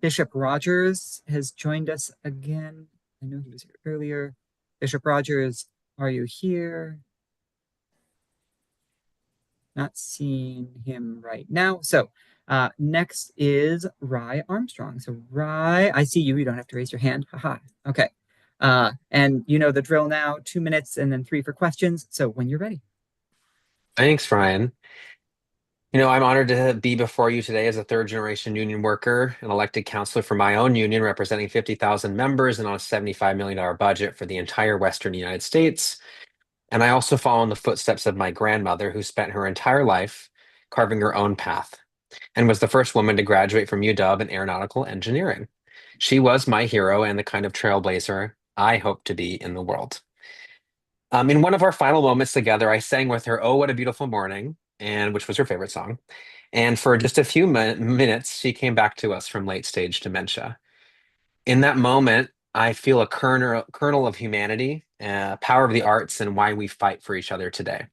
Bishop Rogers has joined us again. I know he was here earlier. Bishop Rogers, are you here? Not seeing him right now. So next is Rye Armstrong. So Rye, I see you. You don't have to raise your hand. Haha. Okay. And you know the drill now, 2 minutes and then 3 for questions. So when you're ready. Thanks, Ryan. You know, I'm honored to be before you today as a third-generation union worker and elected counselor for my own union, representing 50,000 members and on a $75 million budget for the entire Western United States. And I also follow in the footsteps of my grandmother, who spent her entire life carving her own path and was the first woman to graduate from UW in aeronautical engineering. She was my hero and the kind of trailblazer I hope to be in the world. In one of our final moments together, I sang with her, "Oh, What a Beautiful Morning," and which was her favorite song. And for just a few minutes, she came back to us from late stage dementia. In that moment, I feel a kernel of humanity, power of the arts, and why we fight for each other today.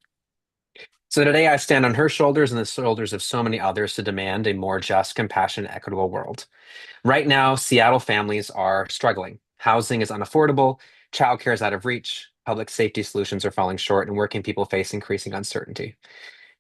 So today I stand on her shoulders and the shoulders of so many others to demand a more just, compassionate, equitable world. Right now, Seattle families are struggling. Housing is unaffordable, childcare is out of reach, public safety solutions are falling short, and working people face increasing uncertainty.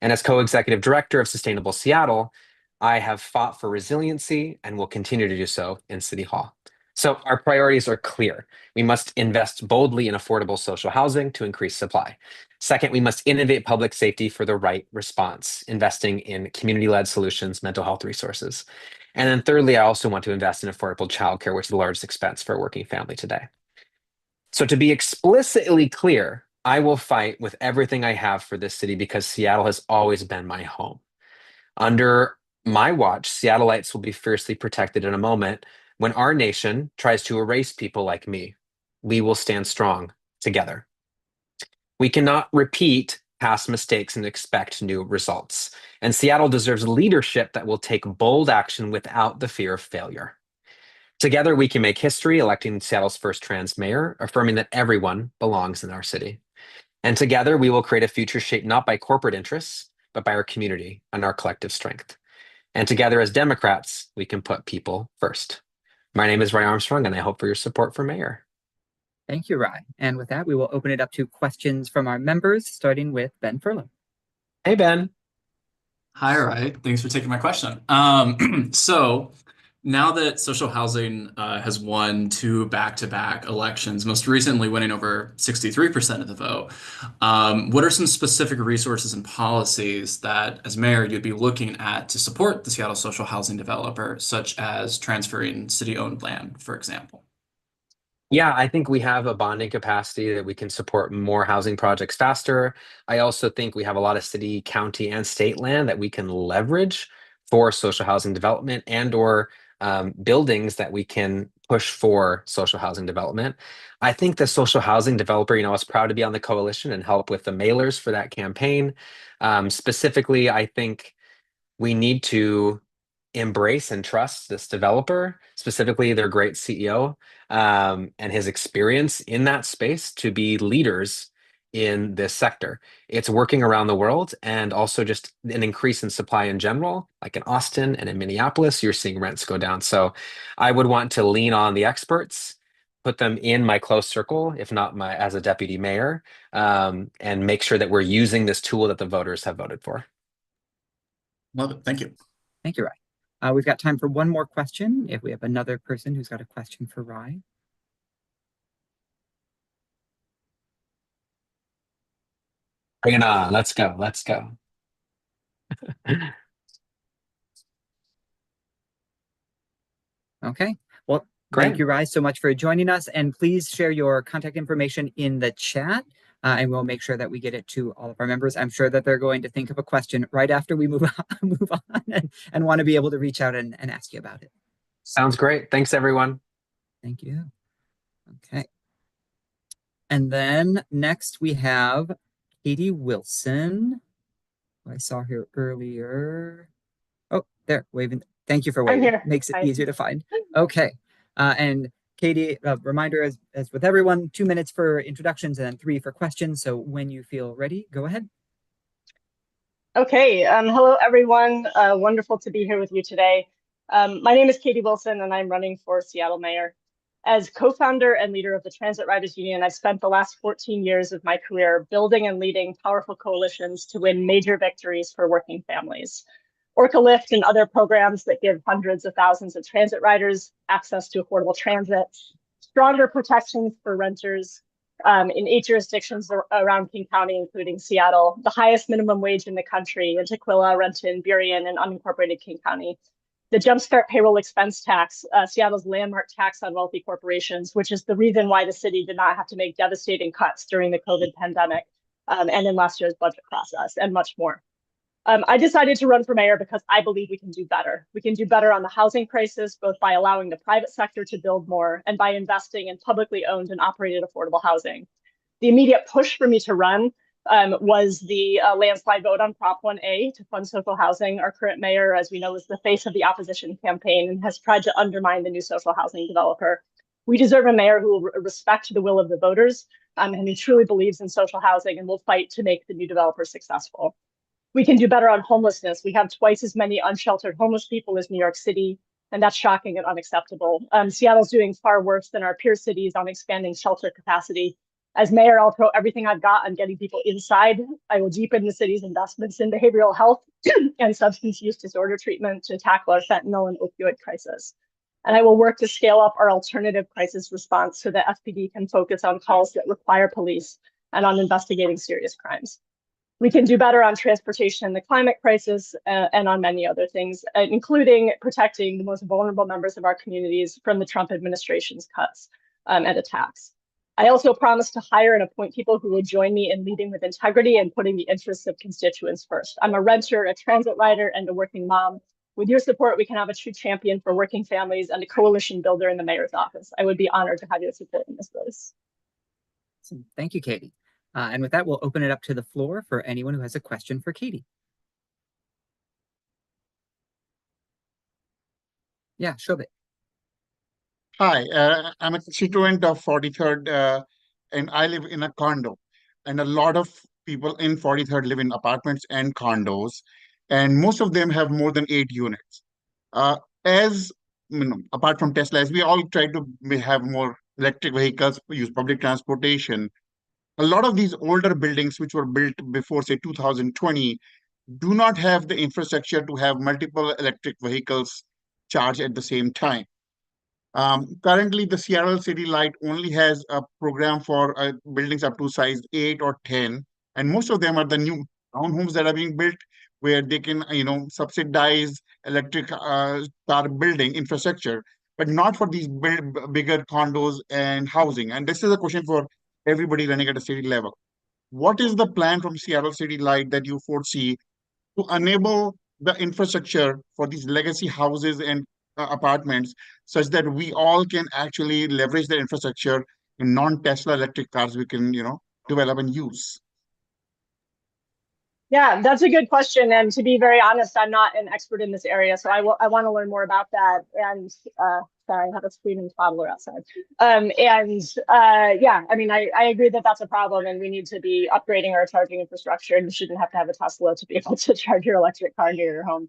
And as co-executive director of Sustainable Seattle, I have fought for resiliency and will continue to do so in City Hall. So our priorities are clear. We must invest boldly in affordable social housing to increase supply. Second, we must innovate public safety for the right response, investing in community-led solutions, mental health resources. And then thirdly, I also want to invest in affordable childcare, which is the largest expense for a working family today. So to be explicitly clear, I will fight with everything I have for this city because Seattle has always been my home. Under my watch, Seattleites will be fiercely protected in a moment when our nation tries to erase people like me. We will stand strong together. We cannot repeat past mistakes and expect new results. And Seattle deserves leadership that will take bold action without the fear of failure. Together, we can make history, electing Seattle's first trans mayor, affirming that everyone belongs in our city. And together, we will create a future shaped not by corporate interests, but by our community and our collective strength. And together as Democrats, we can put people first. My name is Rye Armstrong, and I hope for your support for mayor. Thank you, Rye. And with that, we will open it up to questions from our members, starting with Ben Furlow. Hey, Ben. Hi, Rye. Thanks for taking my question. So now that social housing has won 2 back-to-back elections, most recently winning over 63% of the vote, what are some specific resources and policies that, as mayor, you'd be looking at to support the Seattle social housing developer, such as transferring city-owned land, for example? Yeah, I think we have a bonding capacity that we can support more housing projects faster. I also think we have a lot of city, county, and state land that we can leverage for social housing development and or buildings that we can push for social housing development. I think the social housing developer, I was proud to be on the coalition and help with the mailers for that campaign. Specifically, I think we need to embrace and trust this developer, specifically their great CEO, and his experience in that space to be leaders in this sector. It's working around the world, and also just an increase in supply in general, like in Austin and in Minneapolis, you're seeing rents go down. So I would want to lean on the experts, put them in my close circle, if not as a deputy mayor, and make sure that we're using this tool that the voters have voted for. Love it. Thank you. Thank you, Rye. We've got time for one more question. If we have another person who's got a question for Rye. Bring it on. Let's go. Let's go. Okay. Well, Great. Thank you, Rye, so much for joining us. And please share your contact information in the chat. And we'll make sure that we get it to all of our members. I'm sure that they're going to think of a question right after we move on and want to be able to reach out and ask you about it. Sounds great. Thanks, everyone. Thank you. Okay. And then next we have Katie Wilson. I saw her earlier. Oh, there, waving. Thank you for waving. Makes it easier to find. Okay. And Katie, reminder as with everyone, 2 minutes for introductions and then 3 for questions. So when you feel ready, go ahead. Okay. Hello, everyone. Wonderful to be here with you today. My name is Katie Wilson, and I'm running for Seattle Mayor. As co-founder and leader of the Transit Riders Union, I've spent the last 14 years of my career building and leading powerful coalitions to win major victories for working families. Orca Lyft and other programs that give hundreds of thousands of transit riders access to affordable transit, stronger protections for renters in 8 jurisdictions around King County, including Seattle, the highest minimum wage in the country in Tequila, Renton, Burien, and unincorporated King County, the Jumpstart Payroll Expense Tax, Seattle's landmark tax on wealthy corporations, which is the reason why the city did not have to make devastating cuts during the COVID pandemic and in last year's budget process, and much more. I decided to run for mayor because I believe we can do better. We can do better on the housing crisis, both by allowing the private sector to build more and by investing in publicly owned and operated affordable housing. The immediate push for me to run was the landslide vote on Prop 1A to fund social housing. Our current mayor, as we know, is the face of the opposition campaign and has tried to undermine the new social housing developer. We deserve a mayor who will respect the will of the voters and who truly believes in social housing and will fight to make the new developer successful. We can do better on homelessness. We have twice as many unsheltered homeless people as New York City, and that's shocking and unacceptable. Seattle's doing far worse than our peer cities on expanding shelter capacity. As mayor, I'll throw everything I've got on getting people inside. I will deepen the city's investments in behavioral health and substance use disorder treatment to tackle our fentanyl and opioid crisis. And I will work to scale up our alternative crisis response so that FPD can focus on calls that require police and on investigating serious crimes. We can do better on transportation and the climate crisis and on many other things, including protecting the most vulnerable members of our communities from the Trump administration's cuts and attacks. I also promise to hire and appoint people who will join me in leading with integrity and putting the interests of constituents first. I'm a renter, a transit rider, and a working mom. With your support, we can have a true champion for working families and a coalition builder in the mayor's office. I would be honored to have your support in this race. Awesome. Thank you, Katie. And with that, we'll open it up to the floor for anyone who has a question for Katie. Yeah, Shobit. Hi, I'm a constituent of 43rd, and I live in a condo. And a lot of people in 43rd live in apartments and condos, and most of them have more than 8 units. As you know, apart from Tesla, as we all try to have more electric vehicles, use public transportation, a lot of these older buildings which were built before, say, 2020, do not have the infrastructure to have multiple electric vehicles charge at the same time. Currently, the Seattle City Light only has a program for buildings up to size 8 or 10, and most of them are the new townhomes that are being built where they can, subsidize electric car building infrastructure, but not for these bigger condos and housing. And this is a question for everybody running at a city level. What is the plan from Seattle City Light that you foresee to enable the infrastructure for these legacy houses and apartments such that we all can actually leverage the infrastructure in non-Tesla electric cars we can, develop and use? Yeah, that's a good question. And to be very honest, I'm not an expert in this area, so I want to learn more about that. And sorry, I have a screaming toddler outside. Yeah, I mean, I agree that that's a problem, and we need to be upgrading our charging infrastructure. And you shouldn't have to have a Tesla to be able to charge your electric car near your home.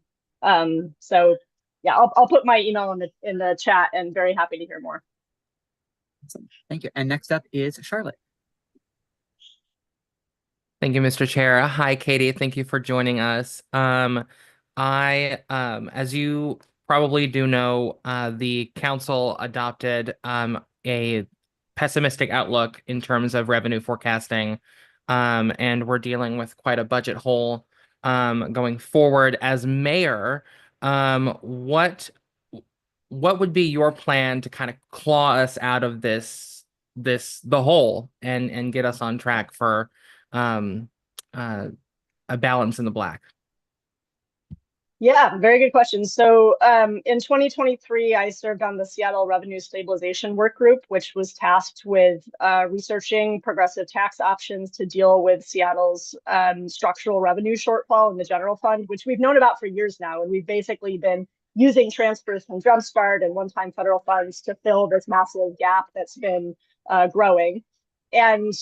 So yeah, I'll put my email in the chat, and very happy to hear more. Awesome. Thank you. And next up is Charlotte. Thank you, Mr. Chair. Hi, Katie. Thank you for joining us. As you probably do know, the council adopted a pessimistic outlook in terms of revenue forecasting, and we're dealing with quite a budget hole going forward. As mayor, what would be your plan to kind of claw us out of the hole and get us on track for a balance in the black? Yeah, very good question. So in 2023, I served on the Seattle Revenue Stabilization Work Group, which was tasked with researching progressive tax options to deal with Seattle's structural revenue shortfall in the general fund, which we've known about for years now. And we've basically been using transfers from Jumpstart and one-time federal funds to fill this massive gap that's been growing. And,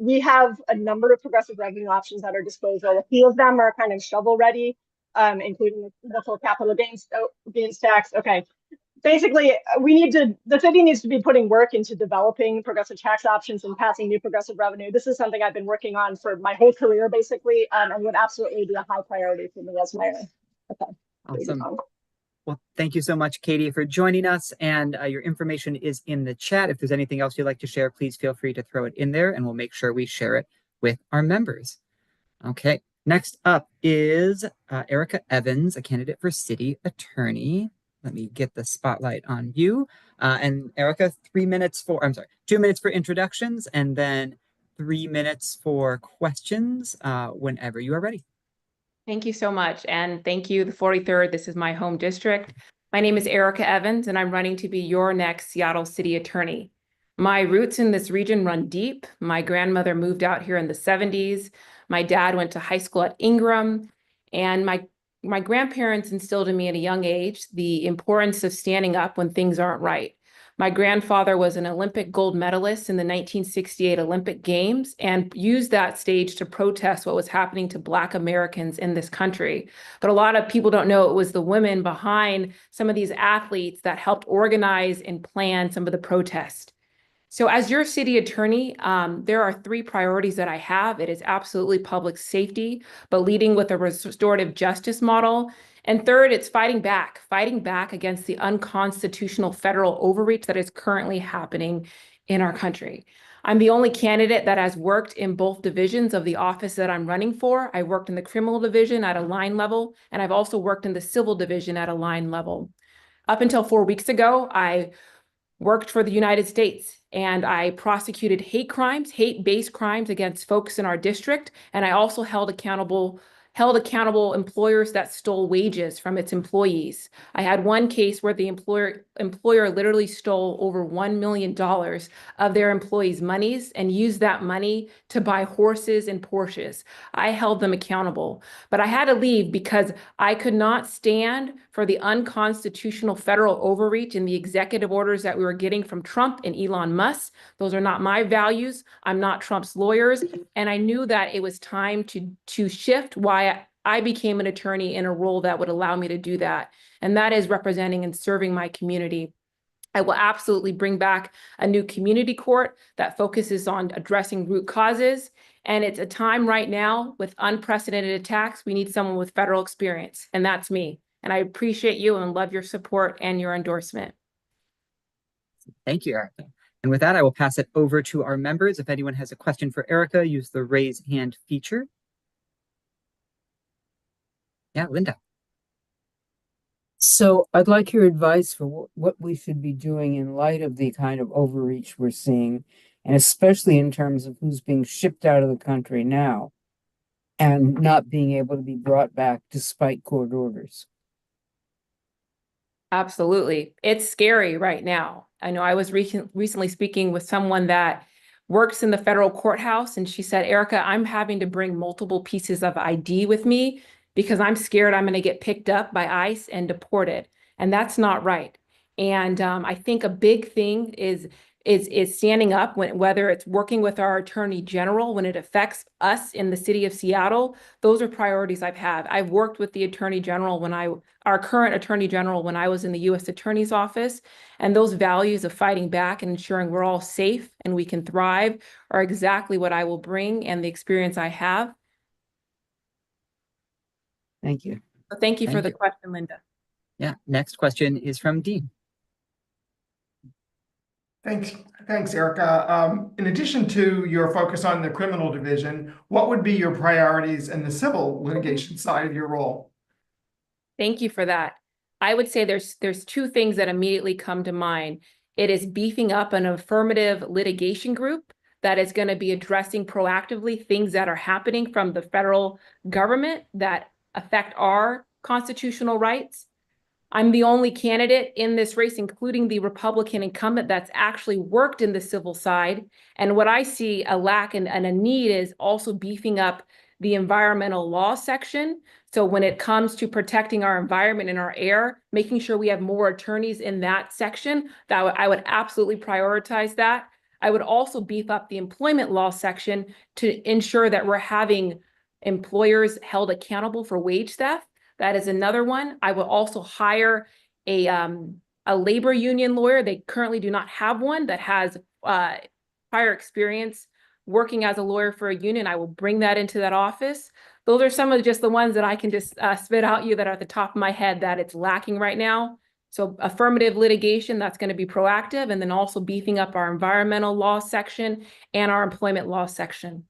we have a number of progressive revenue options at our disposal. A few of them are kind of shovel ready, including the full capital gains tax. Okay. Basically, the city needs to be putting work into developing progressive tax options and passing new progressive revenue. This is something I've been working on for my whole career, basically, and would absolutely be a high priority for me as mayor. Okay. Awesome. Well, thank you so much, Katie, for joining us. And your information is in the chat. If there's anything else you'd like to share, please feel free to throw it in there, and we'll make sure we share it with our members. Okay, next up is Erica Evans, a candidate for city attorney. Let me get the spotlight on you. And Erica, 2 minutes for introductions, and then 3 minutes for questions whenever you are ready. Thank you so much. And thank you, the 43rd. This is my home district. My name is Erica Evans, and I'm running to be your next Seattle City Attorney. My roots in this region run deep. My grandmother moved out here in the 70s. My dad went to high school at Ingram, and my grandparents instilled in me at a young age the importance of standing up when things aren't right. My grandfather was an Olympic gold medalist in the 1968 Olympic Games and used that stage to protest what was happening to Black Americans in this country. But a lot of people don't know it was the women behind some of these athletes that helped organize and plan some of the protests. So as your city attorney, there are 3 priorities that I have. It is absolutely public safety, but leading with a restorative justice model. And third, it's fighting back against the unconstitutional federal overreach that is currently happening in our country. I'm the only candidate that has worked in both divisions of the office that I'm running for. I worked in the criminal division at a line level, and I've also worked in the civil division at a line level. Up until 4 weeks ago, I worked for the United States, and I prosecuted hate-based crimes against folks in our district, and I also held accountable employers that stole wages from its employees. I had one case where the employer literally stole over $1 million of their employees' monies and used that money to buy horses and Porsches. I held them accountable, but I had to leave because I could not stand for the unconstitutional federal overreach and the executive orders that we were getting from Trump and Elon Musk. Those are not my values. I'm not Trump's lawyers. And I knew that it was time to shift why I became an attorney in a role that would allow me to do that. And that is representing and serving my community. I will absolutely bring back a new community court that focuses on addressing root causes. And it's a time right now with unprecedented attacks. We need someone with federal experience, and that's me. And I appreciate you and love your support and your endorsement. Thank you, Erica. And with that, I will pass it over to our members. If anyone has a question for Erica, use the raise hand feature. Yeah, Linda. So I'd like your advice for what we should be doing in light of the kind of overreach we're seeing, and especially in terms of who's being shipped out of the country now and not being able to be brought back despite court orders. Absolutely. It's scary right now. I know I was recently speaking with someone that works in the federal courthouse, and she said, Erica, I'm having to bring multiple pieces of ID with me because I'm scared I'm going to get picked up by ICE and deported. And that's not right. And I think a big thing is standing up whether it's working with our attorney general when it affects us in the city of Seattle. Those are priorities I've worked with the attorney general our current attorney general when I was in the U.S. Attorney's Office, and those values of fighting back and ensuring we're all safe and we can thrive are exactly what I will bring and the experience I have. Thank you. So thank you for the question, Linda. Yeah, next question is from Dean. Thanks, Erica. In addition to your focus on the criminal division, what would be your priorities in the civil litigation side of your role? Thank you for that. I would say there's 2 things that immediately come to mind. It is beefing up an affirmative litigation group that is going to be addressing proactively things that are happening from the federal government that affect our constitutional rights. I'm the only candidate in this race, including the Republican incumbent, that's actually worked in the civil side. And what I see a lack and a need is also beefing up the environmental law section. So when it comes to protecting our environment and our air, making sure we have more attorneys in that section, I would absolutely prioritize that. I would also beef up the employment law section to ensure that we're having employers held accountable for wage theft. That is another one. I will also hire a labor union lawyer. They currently do not have one that has prior experience working as a lawyer for a union. I will bring that into that office. Those are some of just the ones that I can just spit out you that are at the top of my head that it's lacking right now. So affirmative litigation, that's going to be proactive, and then also beefing up our environmental law section and our employment law section.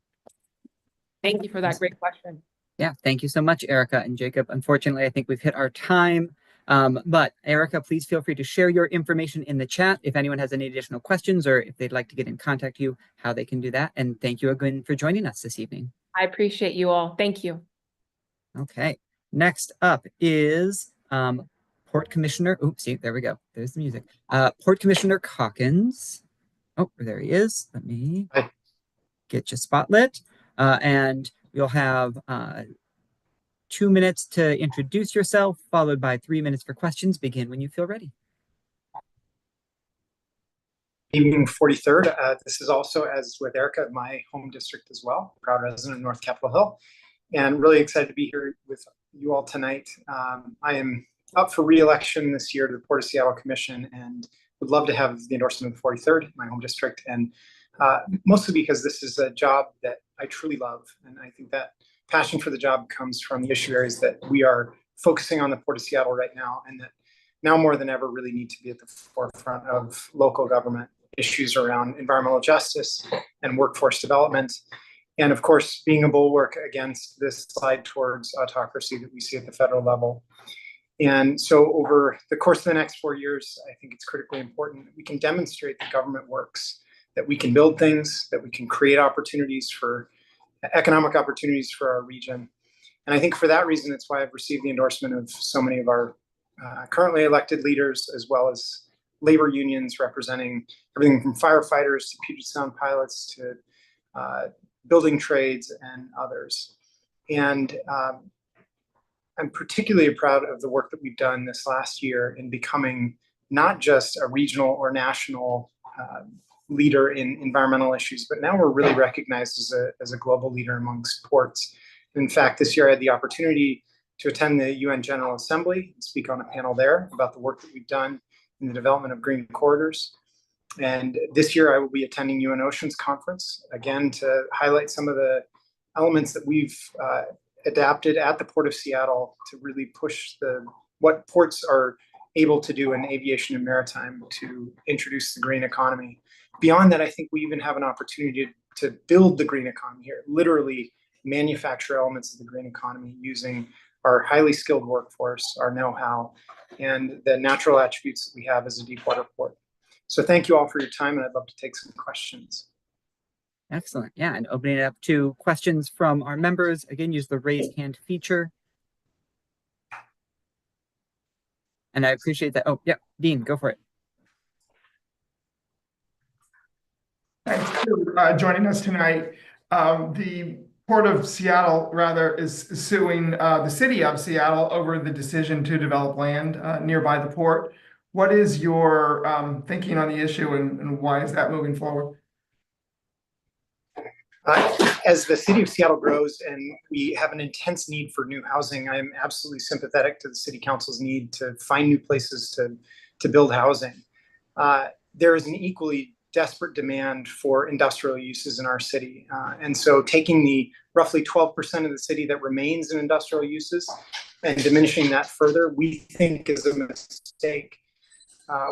Thank you for that great question. Yeah, thank you so much, Erica and Jacob. Unfortunately, I think we've hit our time. But Erica, please feel free to share your information in the chat if anyone has any additional questions or if they'd like to get in contact with you, how they can do that. And thank you again for joining us this evening. I appreciate you all. Thank you. Okay. Next up is Port Commissioner. Oops, see, there we go. There's the music. Port Commissioner Calkins. Oh, there he is. Let me get you spotlit. And you'll have 2 minutes to introduce yourself, followed by 3 minutes for questions. Begin when you feel ready. Evening 43rd. This is also, as with Erica, my home district as well, proud resident of North Capitol Hill, and really excited to be here with you all tonight. I am up for re-election this year to the Port of Seattle Commission and would love to have the endorsement of 43rd, my home district, and mostly because this is a job that I truly love. And I think that passion for the job comes from the issue areas that we are focusing on the Port of Seattle right now, and that now more than ever really need to be at the forefront of local government issues around environmental justice and workforce development. And of course, being a bulwark against this slide towards autocracy that we see at the federal level. And so over the course of the next 4 years, I think it's critically important that we can demonstrate that government works, that we can build things, that we can create opportunities for economic opportunities for our region. And I think for that reason, it's why I've received the endorsement of so many of our currently elected leaders, as well as labor unions representing everything from firefighters to Puget Sound pilots to building trades and others. And I'm particularly proud of the work that we've done this last year in becoming not just a regional or national leader in environmental issues, but now we're really recognized as a global leader amongst ports. In fact, this year I had the opportunity to attend the UN General Assembly and speak on a panel there about the work that we've done in the development of green corridors. And this year I will be attending UN Oceans Conference, again, to highlight some of the elements that we've adapted at the Port of Seattle to really push what ports are able to do in aviation and maritime to introduce the green economy. Beyond that, I think we even have an opportunity to build the green economy here, literally manufacture elements of the green economy using our highly skilled workforce, our know-how, and the natural attributes that we have as a deep water port. So thank you all for your time, and I'd love to take some questions. Excellent. Yeah, and opening it up to questions from our members. Again, use the raise hand feature. And I appreciate that. Oh, yeah, Dean, go for it. Thanks for joining us tonight. The Port of Seattle, rather, is suing the city of Seattle over the decision to develop land nearby the port. What is your thinking on the issue, and why is that moving forward? As the city of Seattle grows and we have an intense need for new housing, I am absolutely sympathetic to the city council's need to find new places to build housing. There is an equally desperate demand for industrial uses in our city. And so taking the roughly 12% of the city that remains in industrial uses and diminishing that further, we think is a mistake.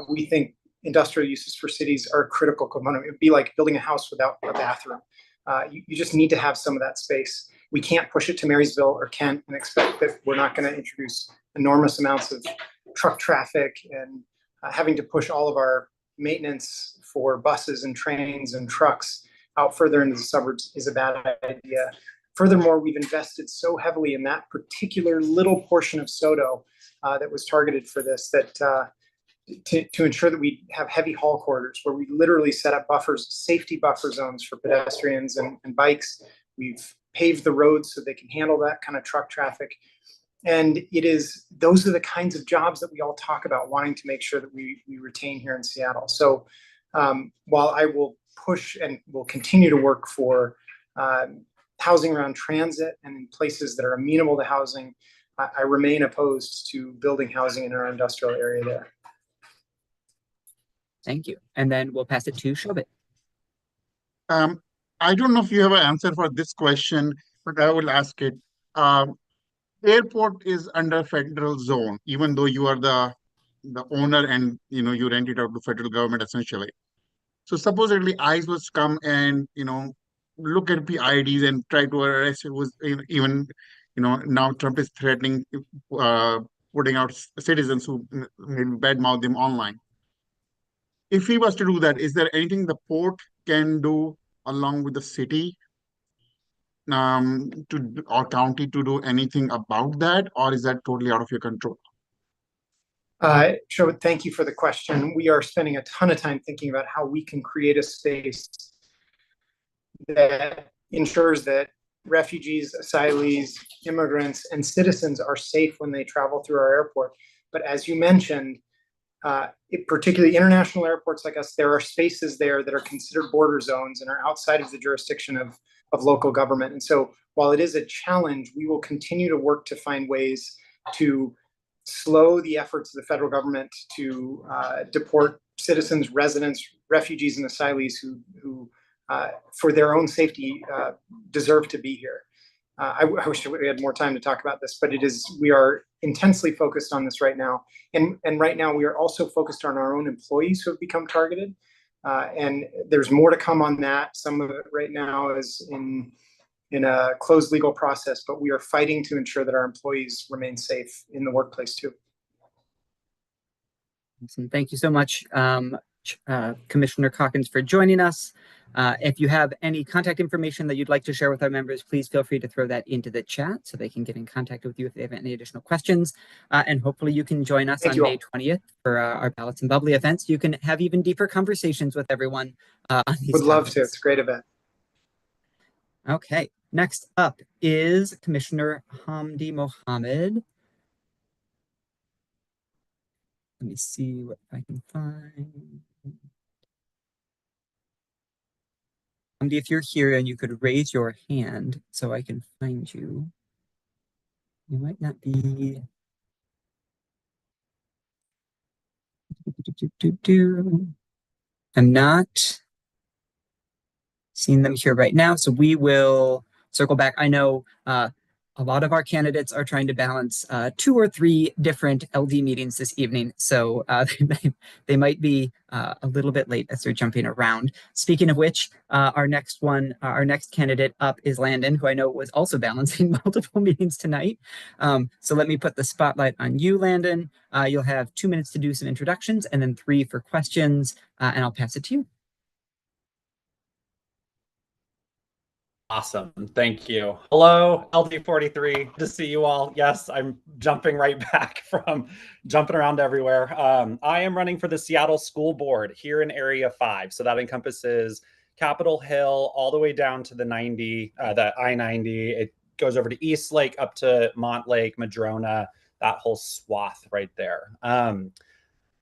We think industrial uses for cities are a critical component. It'd be like building a house without a bathroom. You just need to have some of that space. We can't push it to Marysville or Kent and expect that we're not going to introduce enormous amounts of truck traffic, and having to push all of our maintenance for buses and trains and trucks out further into the suburbs is a bad idea. Furthermore, we've invested so heavily in that particular little portion of SoDo that was targeted for this, that to ensure that we have heavy haul corridors where we literally set up buffers, safety buffer zones for pedestrians and bikes. We've paved the roads so they can handle that kind of truck traffic. And those are the kinds of jobs that we all talk about wanting to make sure that we retain here in Seattle. So while I will push and will continue to work for housing around transit and in places that are amenable to housing, I remain opposed to building housing in our industrial area there. Thank you. And then we'll pass it to Shobit. I don't know if you have an answer for this question, but I will ask it. Airport is under federal zone, even though you are the owner and you rent it out to federal government essentially. So supposedly ICE was come and look at PIDs and try to arrest it. Was even now Trump is threatening putting out citizens who maybe badmouth them online. If he was to do that, is there anything the port can do along with the city? to or county to do anything about that, or is that totally out of your control? So thank you for the question. We are spending a ton of time thinking about how we can create a space that ensures that refugees, asylees, immigrants, and citizens are safe when they travel through our airport. But as you mentioned, particularly international airports like us, there are spaces there that are considered border zones and are outside of the jurisdiction of local government. And so while it is a challenge, we will continue to work to find ways to slow the efforts of the federal government to deport citizens, residents, refugees, and asylees who for their own safety, deserve to be here. I wish we had more time to talk about this, but we are intensely focused on this right now. And right now we are also focused on our own employees who have become targeted. And there's more to come on that. Some of it right now is in a closed legal process, but we are fighting to ensure that our employees remain safe in the workplace too. Awesome. Thank you so much, Commissioner Calkins, for joining us. If you have any contact information that you'd like to share with our members, please feel free to throw that into the chat so they can get in contact with you if they have any additional questions. And hopefully you can join us on May 20th for our Ballots and Bubbly events. You can have even deeper conversations with everyone on these Would love topics. to. It's a great event. Okay, next up is Commissioner Hamdi Mohammed. Let me see what I can find. Hamdi, if you're here and you could raise your hand so I can find you. You might not be. I'm not seeing them here right now, so we will circle back. I know a lot of our candidates are trying to balance 2 or 3 different LD meetings this evening, so they might be a little bit late as they're jumping around. Speaking of which, our next candidate up is Landon, who I know was also balancing multiple meetings tonight. So let me put the spotlight on you, Landon. You'll have 2 minutes to do some introductions and then 3 for questions, and I'll pass it to you. Awesome. Thank you. Hello, LD43. Good to see you all. Yes, I'm jumping right back from jumping around everywhere. I am running for the Seattle School Board here in Area 5. So that encompasses Capitol Hill all the way down to the I-90. It goes over to East Lake up to Montlake, Madrona, that whole swath right there.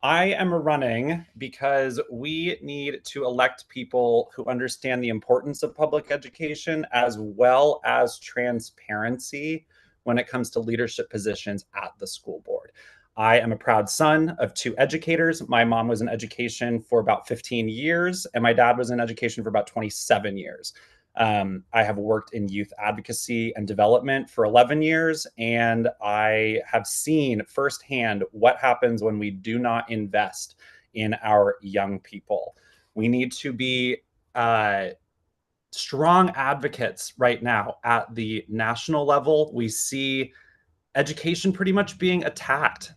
I am running because we need to elect people who understand the importance of public education as well as transparency when it comes to leadership positions at the school board. I am a proud son of 2 educators. My mom was in education for about 15 years, and my dad was in education for about 27 years. I have worked in youth advocacy and development for 11 years, and I have seen firsthand what happens when we do not invest in our young people. We need to be strong advocates right now at the national level. We see education pretty much being attacked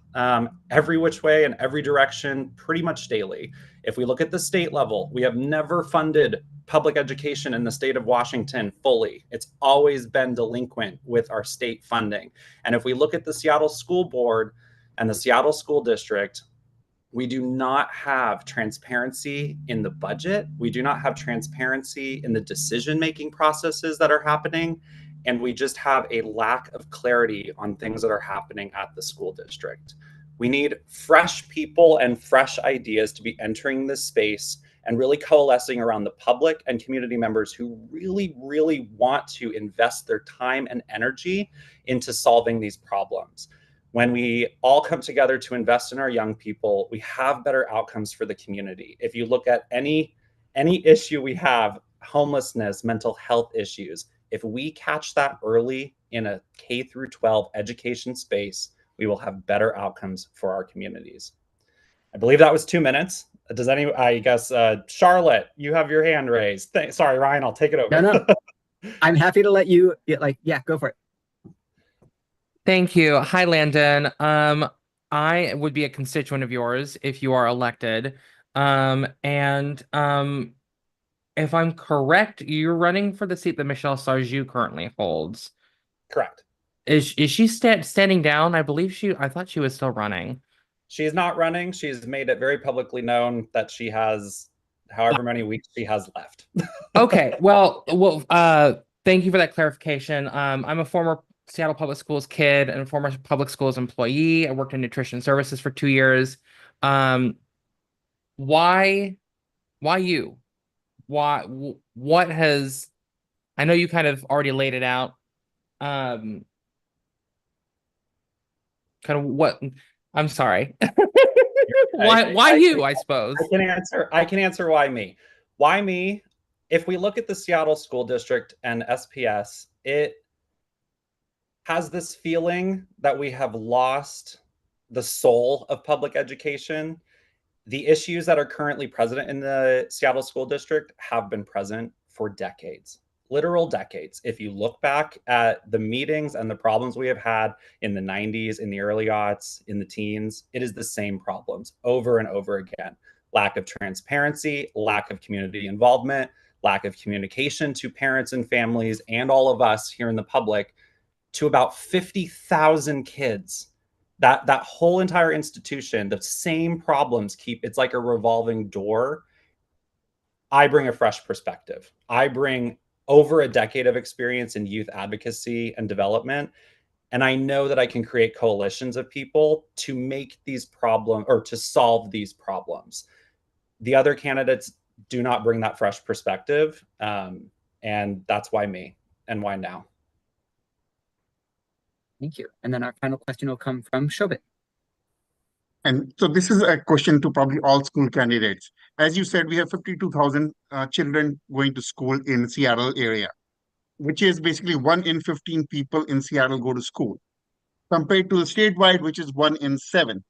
every which way in every direction pretty much daily. If we look at the state level, we have never funded public education in the state of Washington fully. It's always been delinquent with our state funding. And if we look at the Seattle School Board and the Seattle School District, we do not have transparency in the budget. We do not have transparency in the decision-making processes that are happening. And we just have a lack of clarity on things that are happening at the school district. We need fresh people and fresh ideas to be entering this space and really coalescing around the public and community members who really, really want to invest their time and energy into solving these problems. When we all come together to invest in our young people, we have better outcomes for the community. If you look at any issue we have, homelessness, mental health issues, if we catch that early in a K through 12 education space, we will have better outcomes for our communities. I believe that was 2 minutes. Does any, I guess, Charlotte, you have your hand raised. Sorry, Ryan, I'll take it over. No. I'm happy to let you, go for it. Thank you. Hi, Landon. I would be a constituent of yours if you are elected. And if I'm correct, you're running for the seat that Michelle Sarju currently holds. Correct. Is she standing down? I thought she was still running. She is not running. She's made it very publicly known that she has however many weeks she has left. Okay. Well, thank you for that clarification. I'm a former Seattle Public Schools kid and a former public schools employee. I worked in nutrition services for 2 years. Why you? What has, I know you kind of already laid it out. Kind of what, I'm sorry. Why you, I suppose? I can answer why me. Why me? If we look at the Seattle School District and SPS, it has this feeling that we have lost the soul of public education. The issues that are currently present in the Seattle School District have been present for decades, literal decades. If you look back at the meetings and the problems we have had in the 90s, in the early aughts, in the teens, it is the same problems over and over again. Lack of transparency, lack of community involvement, lack of communication to parents and families and all of us here in the public, to about 50,000 kids. That whole entire institution, the same problems it's like a revolving door. I bring a fresh perspective. I bring over a decade of experience in youth advocacy and development. And I know that I can create coalitions of people to make these problems or to solve these problems. The other candidates do not bring that fresh perspective. And that's why me and why now. Thank you. And then our final question will come from Shobit. And so this is a question to probably all school candidates. As you said, we have 52,000 children going to school in Seattle area, which is basically 1 in 15 people in Seattle go to school, compared to the statewide, which is 1 in 7.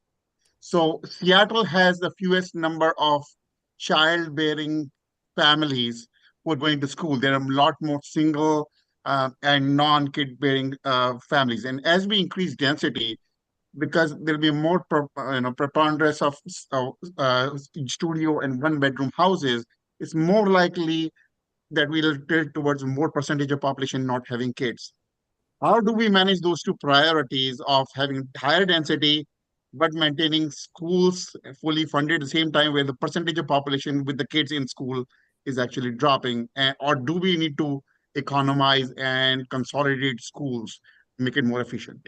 So Seattle has the fewest number of childbearing families who are going to school. There are a lot more single and non-kid bearing families. And as we increase density, because there'll be more preponderance of studio and 1-bedroom houses, it's more likely that we'll tilt towards more percentage of population not having kids. How do we manage those two priorities of having higher density but maintaining schools fully funded at the same time where the percentage of population with the kids in school is actually dropping? Or do we need to economize and consolidate schools, make it more efficient?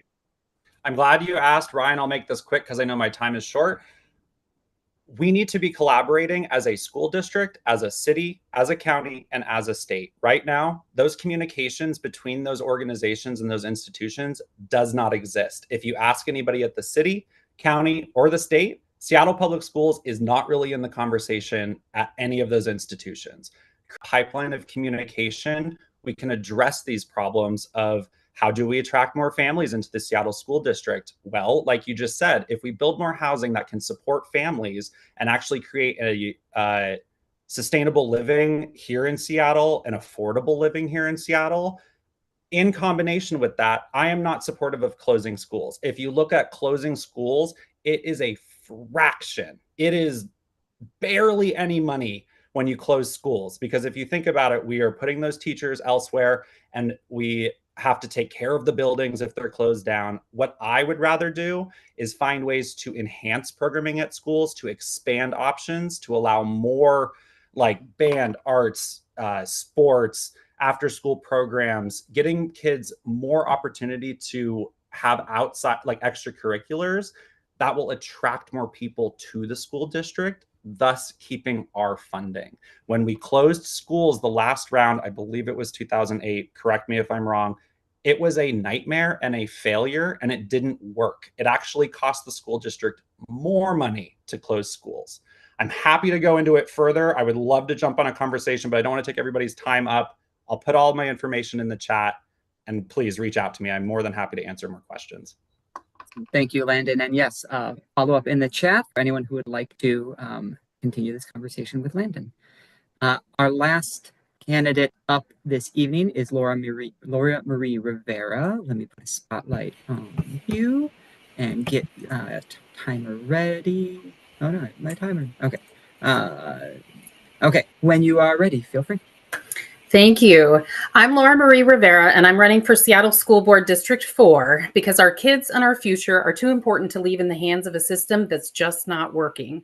I'm glad you asked, Ryan. I'll make this quick because I know my time is short. We need to be collaborating as a school district, as a city, as a county, and as a state. Right now, those communications between those organizations and those institutions does not exist. If you ask anybody at the city, county, or the state, Seattle Public Schools is not really in the conversation at any of those institutions. Pipeline of communication, we can address these problems of how do we attract more families into the Seattle School District? Well, like you just said, if we build more housing that can support families and actually create a sustainable living here in Seattle, an affordable living here in Seattle, in combination with that, I am not supportive of closing schools. If you look at closing schools, it is a fraction. It is barely any money when you close schools, because if you think about it, we are putting those teachers elsewhere and we have to take care of the buildings if they're closed down. What I would rather do is find ways to enhance programming at schools, to expand options, to allow more like band, arts, sports, after school programs, getting kids more opportunity to have outside like extracurriculars that will attract more people to the school district, thus keeping our funding. When we closed schools the last round, I believe it was 2008, correct me if I'm wrong, it was a nightmare and a failure, and it didn't work. It actually cost the school district more money to close schools. I'm happy to go into it further. I would love to jump on a conversation, but I don't want to take everybody's time up. I'll put all my information in the chat, and please reach out to me. I'm more than happy to answer more questions. Thank you, Landon. And yes, follow up in the chat for anyone who would like to continue this conversation with Landon. Our last candidate up this evening is Laura Marie Rivera. Let me put a spotlight on you and get a timer ready. Oh no, my timer. Okay. Okay, when you are ready, feel free. Thank you. I'm Laura Marie Rivera, and I'm running for Seattle School Board District 4 because our kids and our future are too important to leave in the hands of a system that's just not working.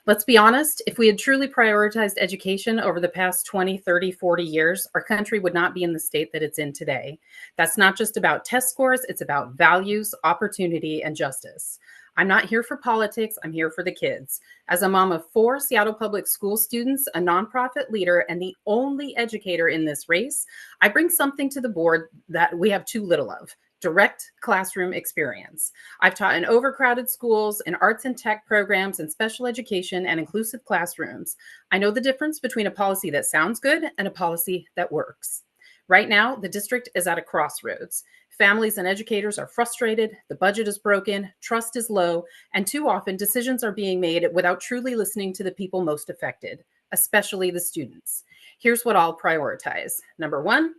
Let's be honest, if we had truly prioritized education over the past 20, 30, 40 years, our country would not be in the state that it's in today. That's not just about test scores, it's about values, opportunity, and justice. I'm not here for politics, I'm here for the kids. As a mom of 4 Seattle Public School students, a nonprofit leader, and the only educator in this race, I bring something to the board that we have too little of: direct classroom experience. I've taught in overcrowded schools, in arts and tech programs, in special education, and inclusive classrooms. I know the difference between a policy that sounds good and a policy that works. Right now, the district is at a crossroads. Families and educators are frustrated, the budget is broken, trust is low, and too often decisions are being made without truly listening to the people most affected, especially the students. Here's what I'll prioritize. Number 1,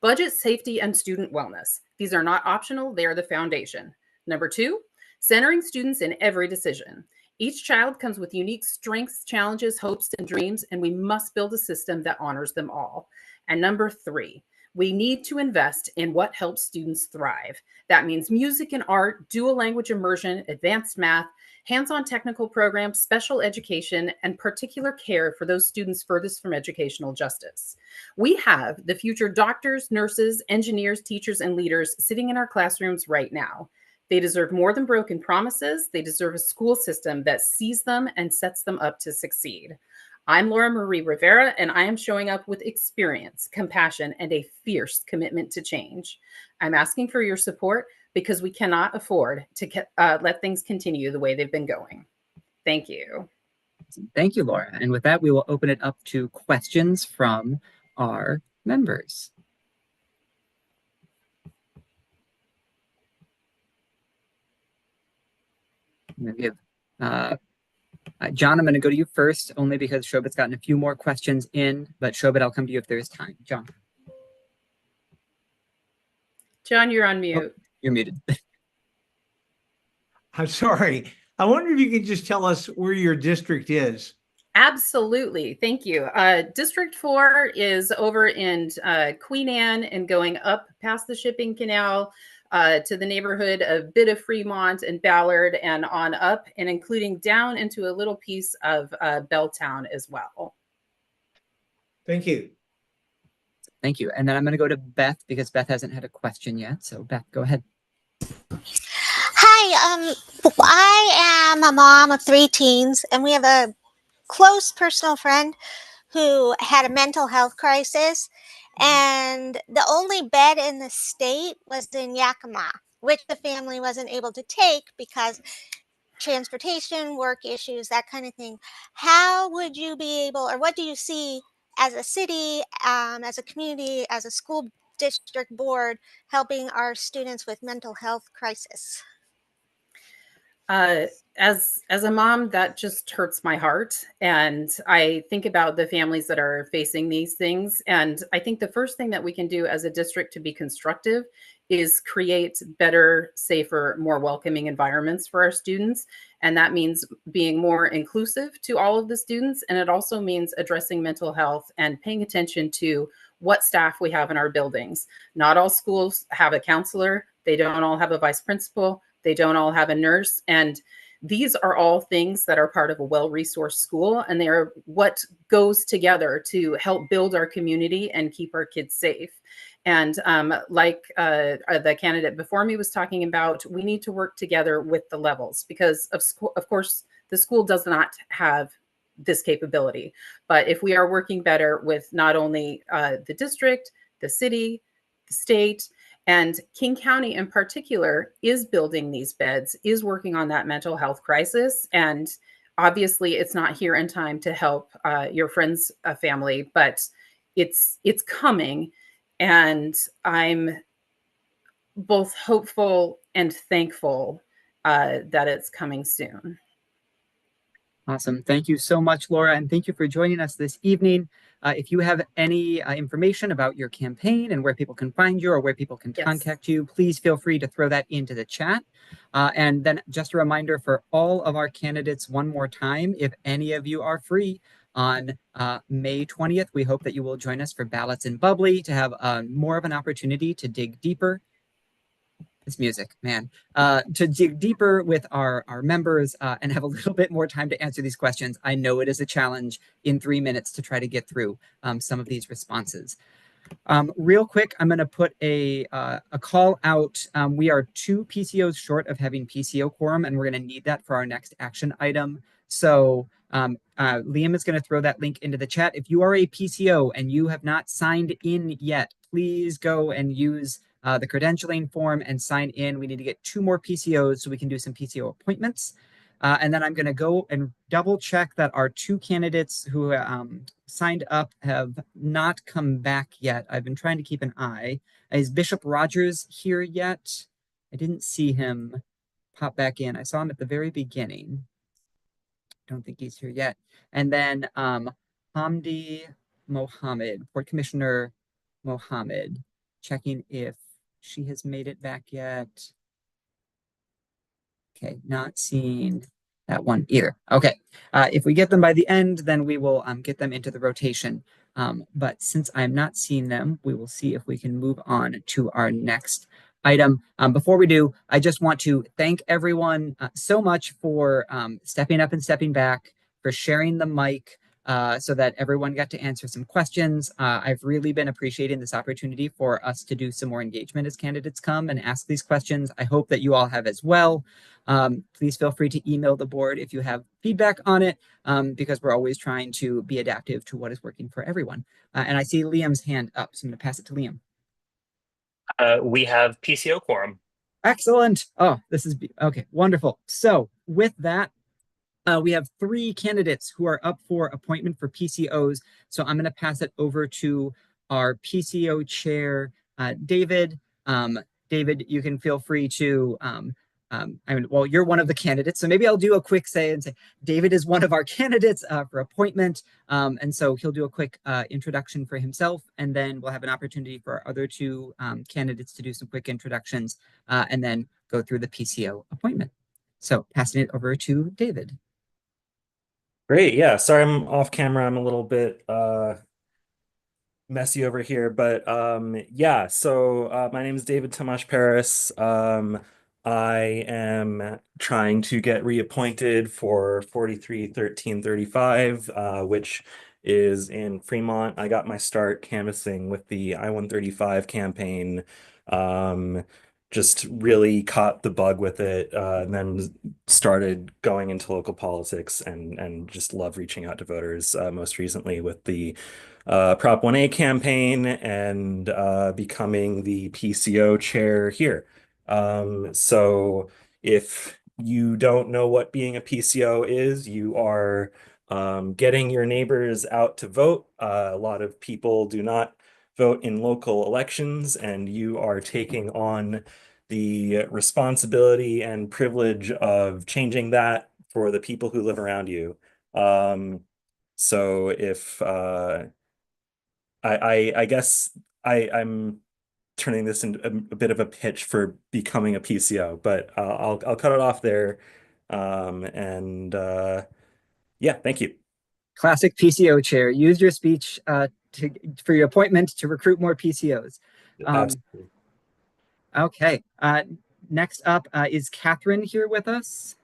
budget, safety, and student wellness. These are not optional, they are the foundation. Number 2, centering students in every decision. Each child comes with unique strengths, challenges, hopes, and dreams, and we must build a system that honors them all. And number 3, we need to invest in what helps students thrive. That means music and art, dual language immersion, advanced math, hands-on technical programs, special education, and particular care for those students furthest from educational justice. We have the future doctors, nurses, engineers, teachers, and leaders sitting in our classrooms right now. They deserve more than broken promises. They deserve a school system that sees them and sets them up to succeed. I'm Laura Marie Rivera, and I am showing up with experience, compassion, and a fierce commitment to change. I'm asking for your support because we cannot afford to let things continue the way they've been going. Thank you. Thank you, Laura. And with that, we will open it up to questions from our members. I'm going to give John, I'm going to go to you first, only because Shobit's gotten a few more questions in, but Shobit, I'll come to you if there's time. John. John, you're on mute. Oh, you're muted. I'm sorry. I wonder if you could just tell us where your district is. Absolutely. Thank you. District 4 is over in Queen Anne and going up past the shipping canal to the neighborhood of Bit of Fremont and Ballard and on up, and including down into a little piece of Belltown as well. Thank you. Thank you. And then I'm going to go to Beth because Beth hasn't had a question yet. So Beth, go ahead. Hi, I am a mom of 3 teens, and we have a close personal friend who had a mental health crisis, and the only bed in the state was in Yakima, which the family wasn't able to take because transportation, work issues, that kind of thing. How would you be able, or what do you see as a city, as a community, as a school district board, helping our students with mental health crisis? As a mom, that just hurts my heart. And I think about the families that are facing these things. And I think the first thing that we can do as a district to be constructive is create better, safer, more welcoming environments for our students. And that means being more inclusive to all of the students. And it also means addressing mental health and paying attention to what staff we have in our buildings. Not all schools have a counselor. They don't all have a vice principal. They don't all have a nurse. And these are all things that are part of a well-resourced school, and they are what goes together to help build our community and keep our kids safe. And like the candidate before me was talking about, we need to work together with the levels because of course, the school does not have this capability. But if we are working better with not only the district, the city, the state, and King County in particular is building these beds, is working on that mental health crisis. And obviously it's not here in time to help your friend's family, but it's coming. And I'm both hopeful and thankful that it's coming soon. Awesome. Thank you so much, Laura, and thank you for joining us this evening. If you have any information about your campaign and where people can find you or where people can contact you, please feel free to throw that into the chat. And then just a reminder for all of our candidates one more time, if any of you are free, on May 20th. We hope that you will join us for Ballots and Bubbly to have more of an opportunity to dig deeper. This music, man, to dig deeper with our members and have a little bit more time to answer these questions. I know it is a challenge in 3 minutes to try to get through some of these responses. Real quick, I'm going to put a call out. We are 2 PCOs short of having PCO quorum, and we're going to need that for our next action item. So Liam is going to throw that link into the chat. If you are a PCO and you have not signed in yet, please go and use the credentialing form and sign in. We need to get 2 more PCOs so we can do some PCO appointments. And then I'm going to go and double check that our 2 candidates who signed up have not come back yet. I've been trying to keep an eye. Is Bishop Rogers here yet? I didn't see him pop back in. I saw him at the very beginning. Don't think he's here yet. And then Hamdi Mohammed, Port Commissioner Mohammed, checking if she has made it back yet. Okay, not seeing that one either. Okay, if we get them by the end, then we will get them into the rotation. But since I'm not seeing them, we will see if we can move on to our next item. Before we do, I just want to thank everyone so much for stepping up and stepping back, for sharing the mic, so that everyone got to answer some questions. I've really been appreciating this opportunity for us to do some more engagement as candidates come and ask these questions. I hope that you all have as well. Please feel free to email the board if you have feedback on it, because we're always trying to be adaptive to what is working for everyone. And I see Liam's hand up, so I'm going to pass it to Liam. We have PCO quorum. Excellent. Oh, this is okay. Wonderful. So with that, we have 3 candidates who are up for appointment for PCOs. So I'm going to pass it over to our PCO chair, David. David, you can feel free to, well, you're one of the candidates. So maybe I'll do a quick say David is one of our candidates for appointment. And so he'll do a quick introduction for himself, and then we'll have an opportunity for our other 2 candidates to do some quick introductions and then go through the PCO appointment. So passing it over to David. Great. Yeah. Sorry, I'm off camera. I'm a little bit messy over here, but yeah. So my name is David Tomasz Paris. I am trying to get reappointed for 431335, which is in Fremont. I got my start canvassing with the I-135 campaign. Just really caught the bug with it, and then started going into local politics and just love reaching out to voters, most recently with the Prop 1A campaign and becoming the PCO chair here. So if you don't know what being a PCO is, you are getting your neighbors out to vote. A lot of people do not vote in local elections, and you are taking on the responsibility and privilege of changing that for the people who live around you. So if I guess I'm turning this into a bit of a pitch for becoming a PCO, but I'll cut it off there. Yeah, thank you. Classic PCO chair. Use your speech for your appointment to recruit more PCOs. Absolutely. Okay. Next up, is Catherine here with us?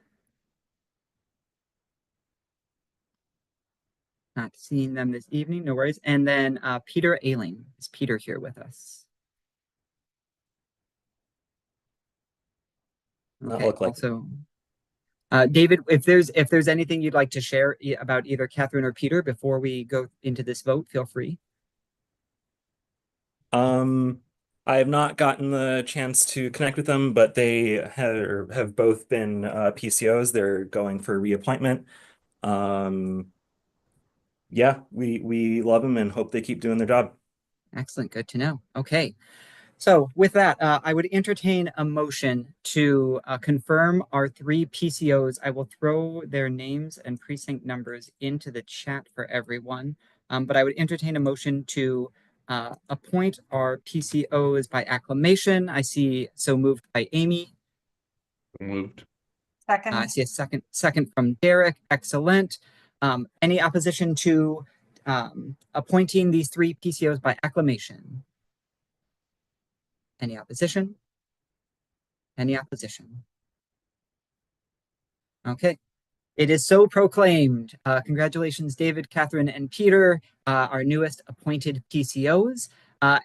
Not seeing them this evening, no worries. And then Peter Ailing. Is Peter here with us? Okay, look like also, David, if there's anything you'd like to share about either Catherine or Peter before we go into this vote, feel free. I have not gotten the chance to connect with them, but they have both been PCOs. They're going for reappointment. Yeah, we love them and hope they keep doing their job. Excellent, good to know. Okay, so with that, I would entertain a motion to confirm our 3 PCOs. I will throw their names and precinct numbers into the chat for everyone, but I would entertain a motion to appoint our PCOs by acclamation. I see so moved by Amy. Moved. Second. I see a second from Derek. Excellent. Any opposition to appointing these 3 PCOs by acclamation? Any opposition? Any opposition? Okay. It is so proclaimed. Congratulations, David, Catherine, and Peter, our newest appointed PCOs.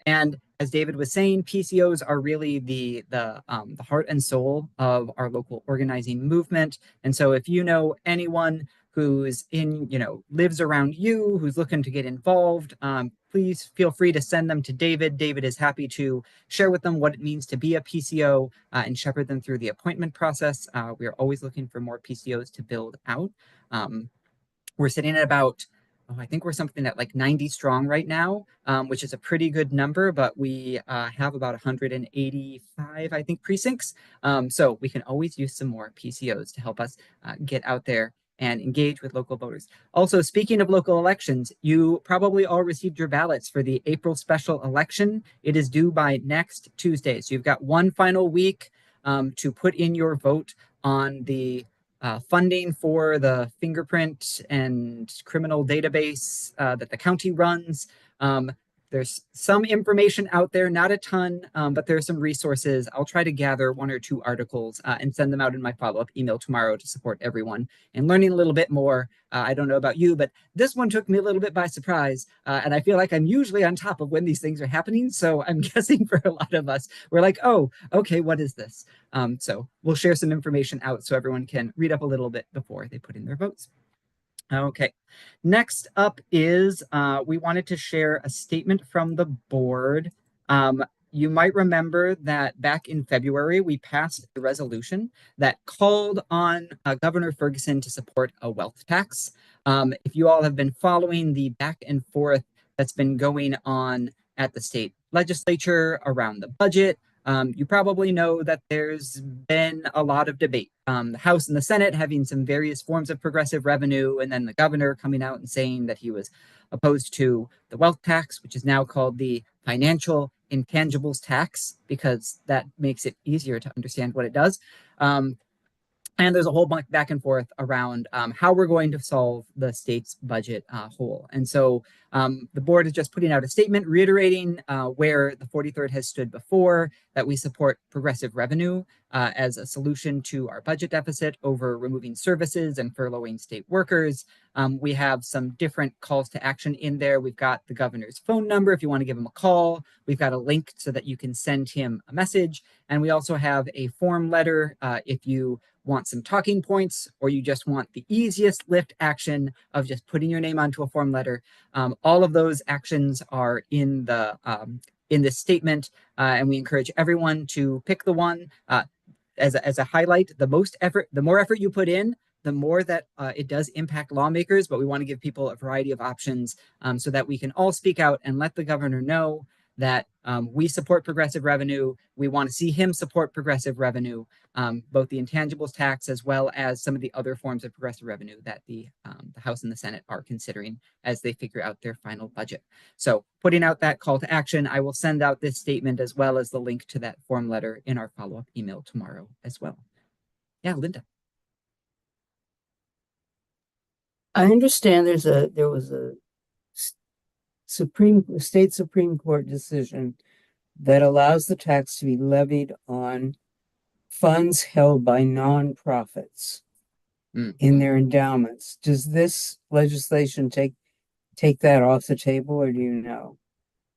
And as David was saying, PCOs are really the heart and soul of our local organizing movement. And so if you know anyone who's lives around you, who's looking to get involved, please feel free to send them to David. David is happy to share with them what it means to be a PCO and shepherd them through the appointment process. We are always looking for more PCOs to build out. We're sitting at about, I think we're something at like 90 strong right now, which is a pretty good number, but we have about 185, I think, precincts. So we can always use some more PCOs to help us get out there and engage with local voters. Also, speaking of local elections, you probably all received your ballots for the April special election. It is due by next Tuesday. So you've got one final week to put in your vote on the funding for the fingerprint and criminal database that the county runs. There's some information out there, not a ton, but there are some resources. I'll try to gather 1 or 2 articles and send them out in my follow-up email tomorrow to support everyone and learning a little bit more. I don't know about you, but this one took me a little bit by surprise. And I feel like I'm usually on top of when these things are happening. So I'm guessing for a lot of us, we're like, oh, okay, what is this? So we'll share some information out so everyone can read up a little bit before they put in their votes. Okay, next up is we wanted to share a statement from the board. You might remember that back in February, we passed a resolution that called on Governor Ferguson to support a wealth tax. If you all have been following the back and forth that's been going on at the state legislature around the budget, you probably know that there's been a lot of debate. The House and the Senate having some various forms of progressive revenue, and then the governor coming out and saying that he was opposed to the wealth tax, which is now called the financial intangibles tax, because that makes it easier to understand what it does. And there's a whole bunch back and forth around how we're going to solve the state's budget hole. And so the board is just putting out a statement reiterating where the 43rd has stood before, that we support progressive revenue as a solution to our budget deficit over removing services and furloughing state workers. We have some different calls to action in there. We've got the governor's phone number if you want to give him a call. We've got a link so that you can send him a message. And we also have a form letter if you want some talking points, or you just want the easiest lift action of just putting your name onto a form letter. All of those actions are in the in this statement, and we encourage everyone to pick the one as a highlight. The more effort you put in, the more that it does impact lawmakers. But we want to give people a variety of options so that we can all speak out and let the governor know that we support progressive revenue. We want to see him support progressive revenue, both the intangibles tax as well as some of the other forms of progressive revenue that the House and the Senate are considering as they figure out their final budget. So putting out that call to action, I will send out this statement as well as the link to that form letter in our follow-up email tomorrow as well. Yeah, Linda. I understand there was a state Supreme Court decision that allows the tax to be levied on funds held by nonprofits in their endowments. Does this legislation take that off the table, or do you know?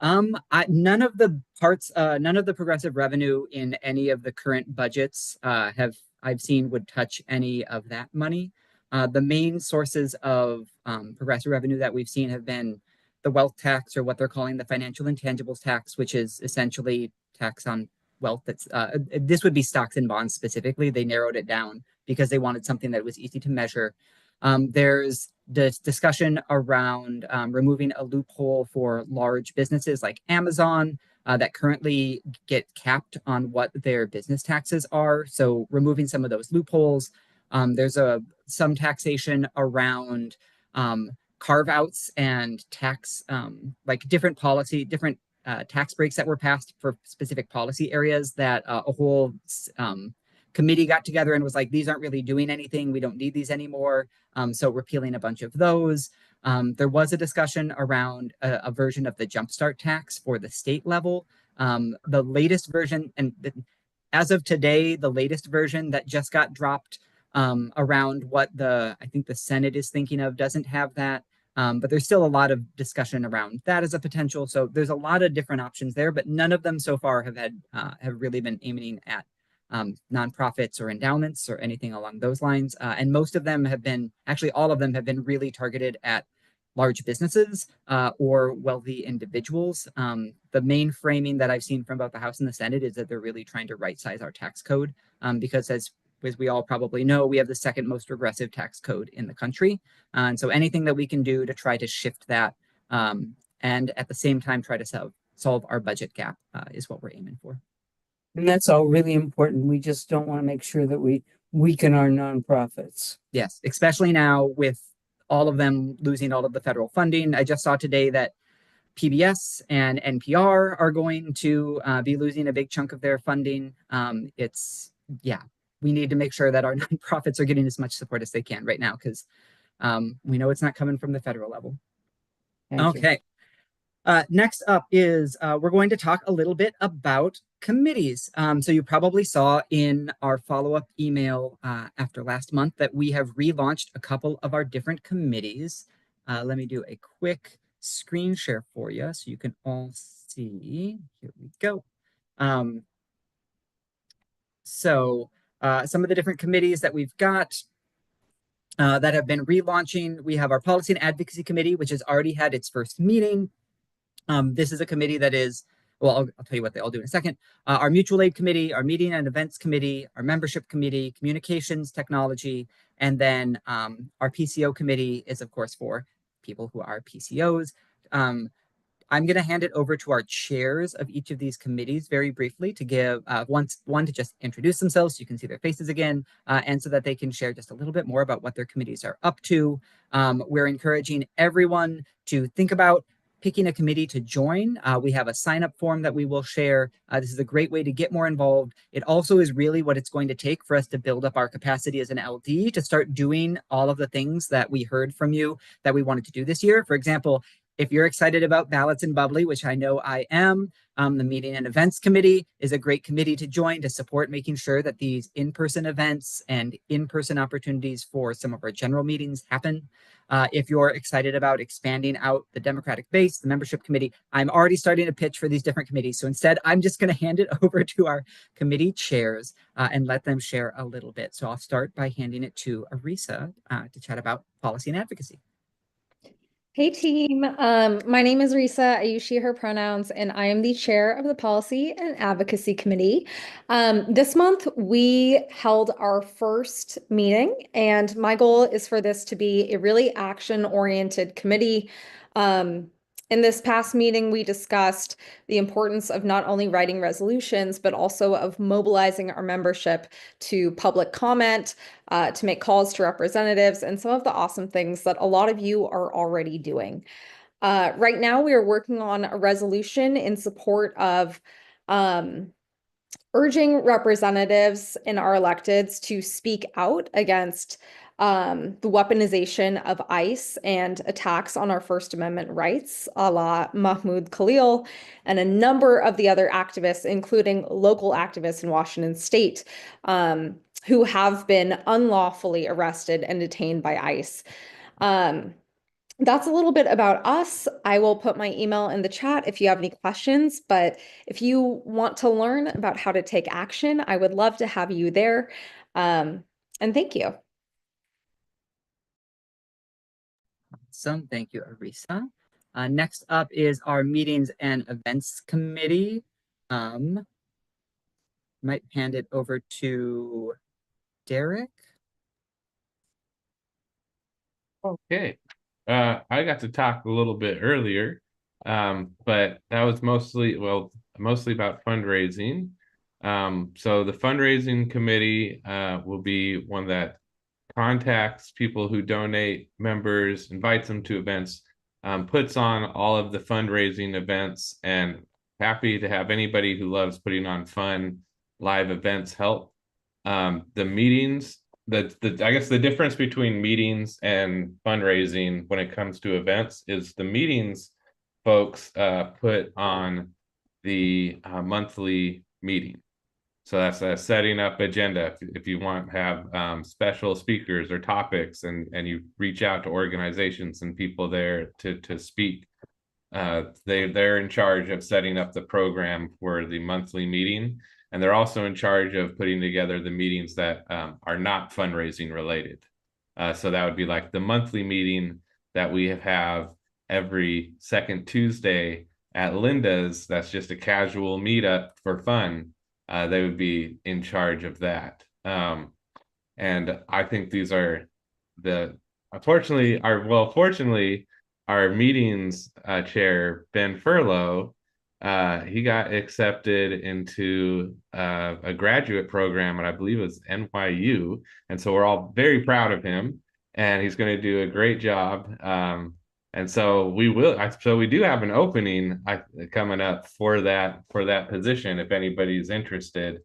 None of the progressive revenue in any of the current budgets I've seen would touch any of that money. The main sources of progressive revenue that we've seen have been the wealth tax, or what they're calling the financial intangibles tax, which is essentially tax on wealth. That's this would be stocks and bonds specifically. They narrowed it down because they wanted something that was easy to measure. There's this discussion around removing a loophole for large businesses like Amazon that currently get capped on what their business taxes are. So removing some of those loopholes. There's some taxation around carve-outs and tax, like different tax breaks that were passed for specific policy areas that a whole committee got together and was like, these aren't really doing anything. We don't need these anymore. So repealing a bunch of those. There was a discussion around a version of the jumpstart tax for the state level. The latest version, and as of today, the latest version that just got dropped around what I think the Senate is thinking of doesn't have that. But there's still a lot of discussion around that as a potential. So there's a lot of different options there, but none of them so far have really been aiming at nonprofits or endowments or anything along those lines. And most of them have been, actually all of them have been really targeted at large businesses or wealthy individuals. The main framing that I've seen from both the House and the Senate is that they're really trying to right-size our tax code because as we all probably know, we have the second most regressive tax code in the country. And so anything that we can do to try to shift that and at the same time try to solve our budget gap is what we're aiming for. And that's all really important. We just don't want to make sure that we weaken our nonprofits. Yes, especially now with all of them losing all of the federal funding. I just saw today that PBS and NPR are going to be losing a big chunk of their funding. We need to make sure that our nonprofits are getting as much support as they can right now because we know it's not coming from the federal level. Okay. Next up is we're going to talk a little bit about committees. So you probably saw in our follow-up email after last month that we have relaunched a couple of our different committees. Let me do a quick screen share for you so you can all see. Here we go. Some of the different committees that we've got that have been relaunching. We have our Policy and Advocacy Committee, which has already had its first meeting. This is a committee that is, well, I'll tell you what they all do in a second. Our Mutual Aid Committee, our Meeting and Events Committee, our Membership Committee, Communications Technology, and then our PCO Committee is, of course, for people who are PCOs. I'm going to hand it over to our chairs of each of these committees very briefly to give one to just introduce themselves so you can see their faces again, and so that they can share just a little bit more about what their committees are up to. We're encouraging everyone to think about picking a committee to join. We have a sign-up form that we will share. This is a great way to get more involved. It also is really what it's going to take for us to build up our capacity as an LD to start doing all of the things that we heard from you that we wanted to do this year. For example, if you're excited about Ballots and Bubbly, which I know I am, the Meeting and Events Committee is a great committee to join to support making sure that these in-person events and in-person opportunities for some of our general meetings happen. If you're excited about expanding out the Democratic base, the Membership Committee, I'm already starting to pitch for these different committees. So instead, I'm just going to hand it over to our committee chairs and let them share a little bit. So I'll start by handing it to Arisa to chat about policy and advocacy. Hey team, my name is Risa. I use she, her pronouns, and I am the chair of the Policy and Advocacy Committee. This month we held our first meeting, and my goal is for this to be a really action-oriented committee. In this past meeting, we discussed the importance of not only writing resolutions, but also of mobilizing our membership to public comment, to make calls to representatives, and some of the awesome things that a lot of you are already doing. Right now, we are working on a resolution in support of urging representatives and our electeds to speak out against the weaponization of ICE and attacks on our First Amendment rights, a la Mahmoud Khalil, and a number of the other activists, including local activists in Washington state, who have been unlawfully arrested and detained by ICE. That's a little bit about us. I will put my email in the chat if you have any questions, but if you want to learn about how to take action, I would love to have you there. And thank you. Awesome. Thank you, Arisa. Next up is our Meetings and Events Committee. Might hand it over to Derek. Okay. I got to talk a little bit earlier, but that was mostly about fundraising. So the fundraising committee will be one that contacts people who donate, members, invites them to events, puts on all of the fundraising events, and happy to have anybody who loves putting on fun live events help. The meetings, I guess the difference between meetings and fundraising when it comes to events is the meetings folks put on the monthly meeting. So that's a setting up agenda. If you want to have special speakers or topics, and you reach out to organizations and people there to speak, they're in charge of setting up the program for the monthly meeting, and they're also in charge of putting together the meetings that are not fundraising related. So that would be like the monthly meeting that we have every second Tuesday at Linda's. That's just a casual meetup for fun. They would be in charge of that. And I think these are fortunately, our meetings chair, Ben Furlow, he got accepted into a graduate program, and I believe it was NYU. And so we're all very proud of him, and he's going to do a great job. And so we do have an opening coming up for that position if anybody's interested.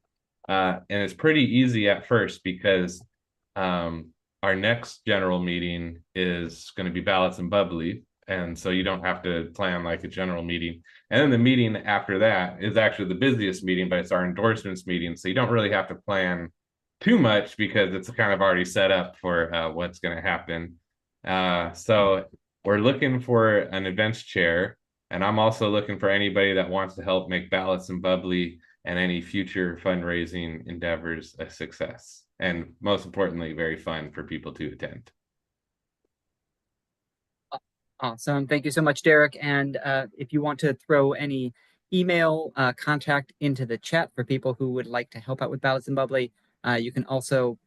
And it's pretty easy at first because our next general meeting is going to be ballots and bubbly. And so you don't have to plan like a general meeting. And then the meeting after that is actually the busiest meeting, but it's our endorsements meeting. So you don't really have to plan too much because it's kind of already set up for what's going to happen. So we're looking for an events chair, and I'm also looking for anybody that wants to help make ballots and bubbly and any future fundraising endeavors a success. And most importantly, very fun for people to attend. Awesome. Thank you so much, Derek. And if you want to throw any email contact into the chat for people who would like to help out with Ballots and Bubbly, you can also,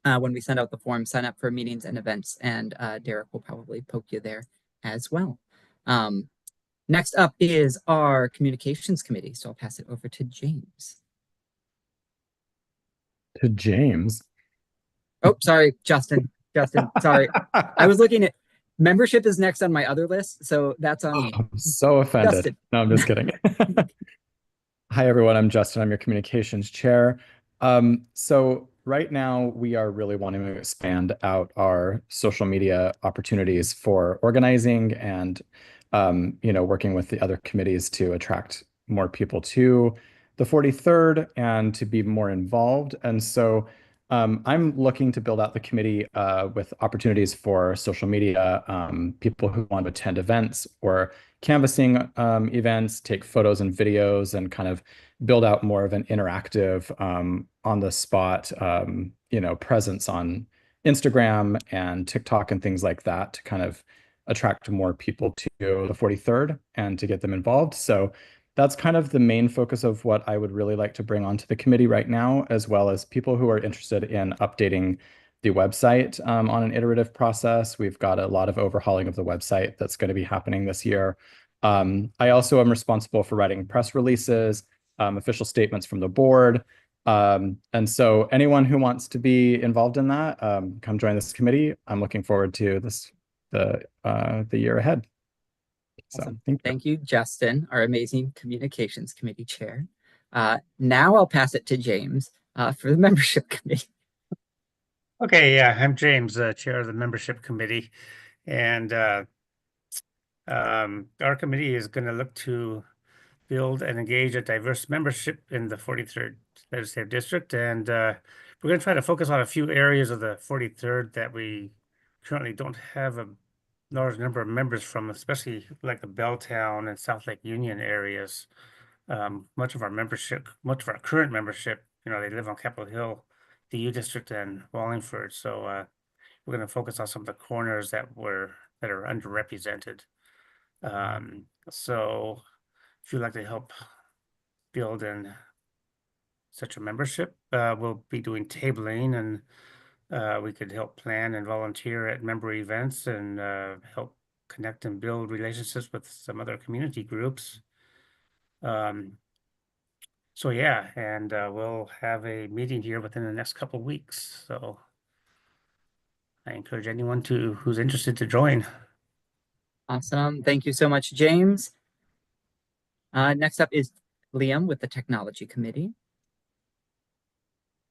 when we send out the form, sign up for meetings and events, and Derek will probably poke you there as well. Next up is our communications committee. So I'll pass it over to James. To James? Oh, sorry, Justin. Sorry. I was looking at membership is next on my other list, so that's on me. I'm so offended. Justin. No, I'm just kidding. Hi, everyone. I'm Justin. I'm your communications chair. So right now, we are really wanting to expand out our social media opportunities for organizing and working with the other committees to attract more people to the 43rd and to be more involved. And so I'm looking to build out the committee with opportunities for social media, people who want to attend events or canvassing events, take photos and videos, and kind of build out more of an interactive on the spot, presence on Instagram and TikTok and things like that to kind of attract more people to the 43rd and to get them involved. So that's kind of the main focus of what I would really like to bring onto the committee right now, as well as people who are interested in updating the website on an iterative process. We've got a lot of overhauling of the website that's going to be happening this year. I also am responsible for writing press releases, official statements from the board. And so anyone who wants to be involved in that, come join this committee. I'm looking forward to the year ahead. Awesome. Thank you, Justin, our amazing communications committee chair. Now I'll pass it to James for the membership committee. Okay, yeah, I'm James, chair of the membership committee, and our committee is going to look to build and engage a diverse membership in the 43rd legislative district, and we're going to try to focus on a few areas of the 43rd that we currently don't have a large number of members from, especially like the Belltown and South Lake Union areas. Much of our current membership, they live on Capitol Hill, the U District, and Wallingford. So we're going to focus on some of the corners that are underrepresented. So if you'd like to help build in such a membership, we'll be doing tabling, and we could help plan and volunteer at member events and help connect and build relationships with some other community groups. So yeah, and we'll have a meeting here within the next couple of weeks. So I encourage anyone who's interested to join. Awesome. Thank you so much, James. Next up is Liam with the technology committee.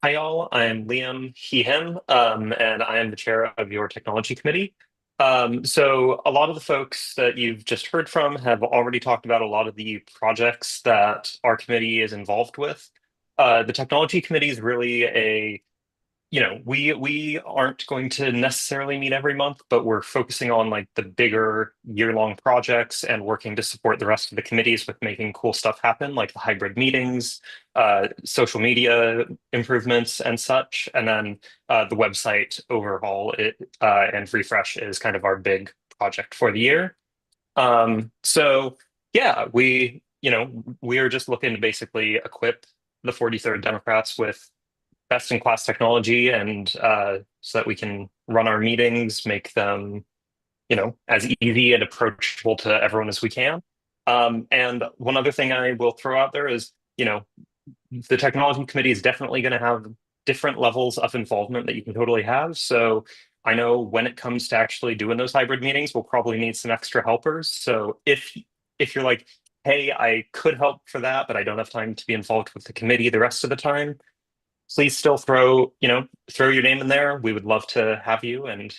Hi, all. I'm Liam, he, him, and I am the chair of your technology committee. So a lot of the folks that you've just heard from have already talked about a lot of the projects that our committee is involved with. The technology committee is really we aren't going to necessarily meet every month, but we're focusing on like the bigger year-long projects and working to support the rest of the committees with making cool stuff happen, like the hybrid meetings, social media improvements and such. And then the website overhaul and refresh is kind of our big project for the year. So yeah, we are just looking to basically equip the 43rd Democrats with best in class technology and so that we can run our meetings, make them, as easy and approachable to everyone as we can. And one other thing I will throw out there is, the technology committee is definitely going to have different levels of involvement that you can totally have. So I know when it comes to actually doing those hybrid meetings, we'll probably need some extra helpers. So if you're like, hey, I could help for that, but I don't have time to be involved with the committee the rest of the time, please still throw your name in there. We would love to have you and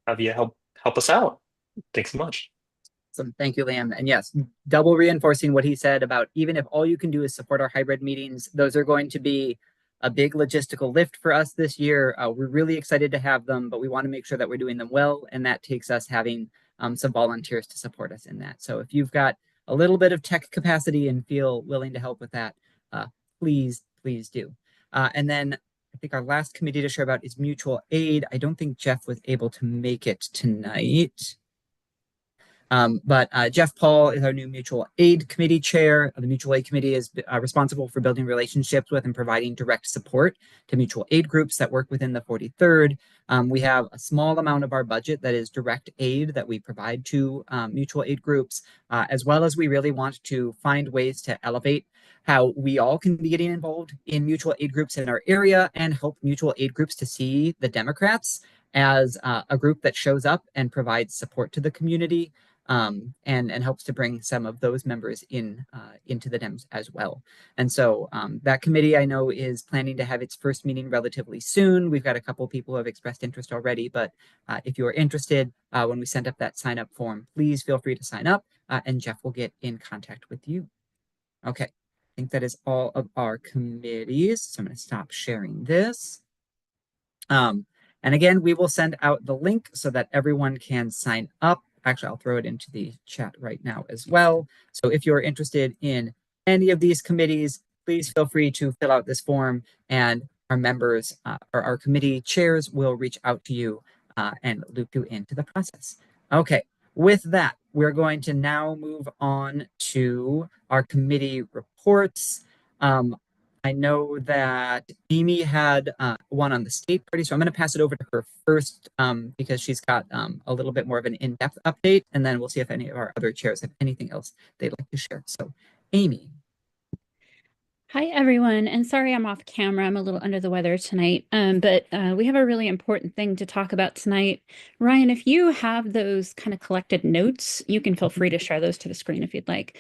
have you help us out. Thanks so much. Awesome. Thank you, Liam. And yes, double reinforcing what he said about even if all you can do is support our hybrid meetings, those are going to be a big logistical lift for us this year. We're really excited to have them, but we want to make sure that we're doing them well. And that takes us having some volunteers to support us in that. So if you've got a little bit of tech capacity and feel willing to help with that, please do. And then I think our last committee to share about is mutual aid. I don't think Jeff was able to make it tonight. But Jeff Paul is our new mutual aid committee chair. The mutual aid committee is responsible for building relationships with and providing direct support to mutual aid groups that work within the 43rd. We have a small amount of our budget that is direct aid that we provide to mutual aid groups, as well as we really want to find ways to elevate how we all can be getting involved in mutual aid groups in our area and help mutual aid groups to see the Democrats as a group that shows up and provides support to the community. And helps to bring some of those members into the Dems as well. And so that committee I know is planning to have its first meeting relatively soon. We've got a couple people who have expressed interest already, but if you're interested, when we send up that sign up form, please feel free to sign up and Jeff will get in contact with you. Okay, I think that is all of our committees. So I'm going to stop sharing this. And again, we will send out the link so that everyone can sign up. Actually, I'll throw it into the chat right now as well. So if you're interested in any of these committees, please feel free to fill out this form and our members or our committee chairs will reach out to you and loop you into the process. Okay, with that, we're going to now move on to our committee reports. I know that Amy had one on the state party, so I'm going to pass it over to her first because she's got a little bit more of an in-depth update, and then we'll see if any of our other chairs have anything else they'd like to share. So, Amy. Hi, everyone. And sorry I'm off camera. I'm a little under the weather tonight, but we have a really important thing to talk about tonight. Ryan, if you have those kind of collected notes, you can feel free to share those to the screen if you'd like.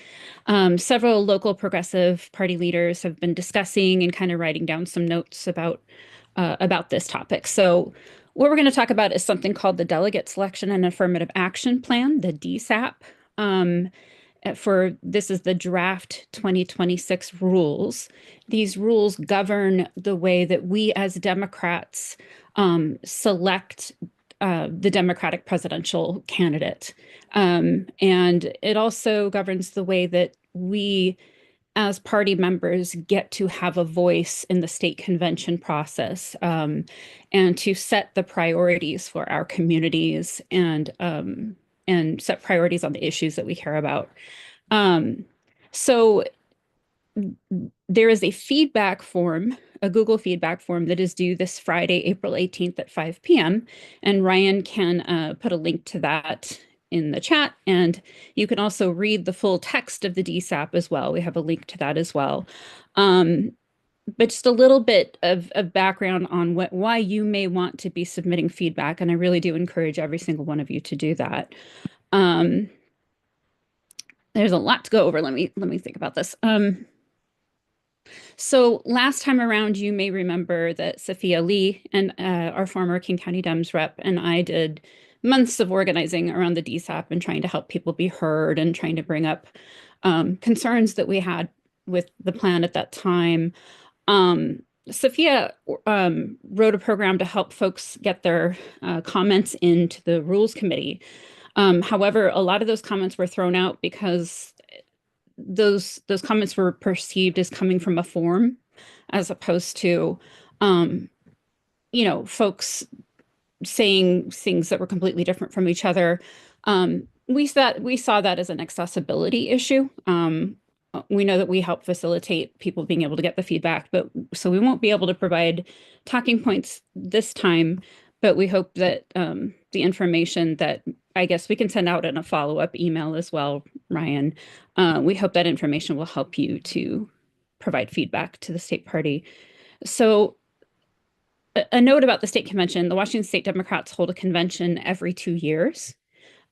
Several local progressive party leaders have been discussing and kind of writing down some notes about this topic. So what we're going to talk about is something called the Delegate Selection and Affirmative Action Plan, the DSAP. This is the draft 2026 rules. These rules govern the way that we as Democrats select the Democratic presidential candidate. And it also governs the way that we as party members get to have a voice in the state convention process and to set the priorities for our communities and set priorities on the issues that we care about. So there is a feedback form, a Google feedback form that is due this Friday, April 18th at 5 p.m. And Ryan can put a link to that in the chat. And you can also read the full text of the DSAP as well. We have a link to that as well. But just a little bit of background on why you may want to be submitting feedback. And I really do encourage every single one of you to do that. There's a lot to go over. Let me think about this. So last time around, you may remember that Sophia Lee and our former King County Dems rep and I did months of organizing around the DSAP and trying to help people be heard and trying to bring up concerns that we had with the plan at that time. Sophia wrote a program to help folks get their comments into the Rules Committee. However, a lot of those comments were thrown out because those comments were perceived as coming from a forum, as opposed to, folks saying things that were completely different from each other. We saw that as an accessibility issue. We know that we help facilitate people being able to get the feedback, but so we won't be able to provide talking points this time, but we hope that the information that I guess we can send out in a follow-up email as well, Ryan. We hope that information will help you to provide feedback to the state party. So a note about the state convention: the Washington State Democrats hold a convention every 2 years.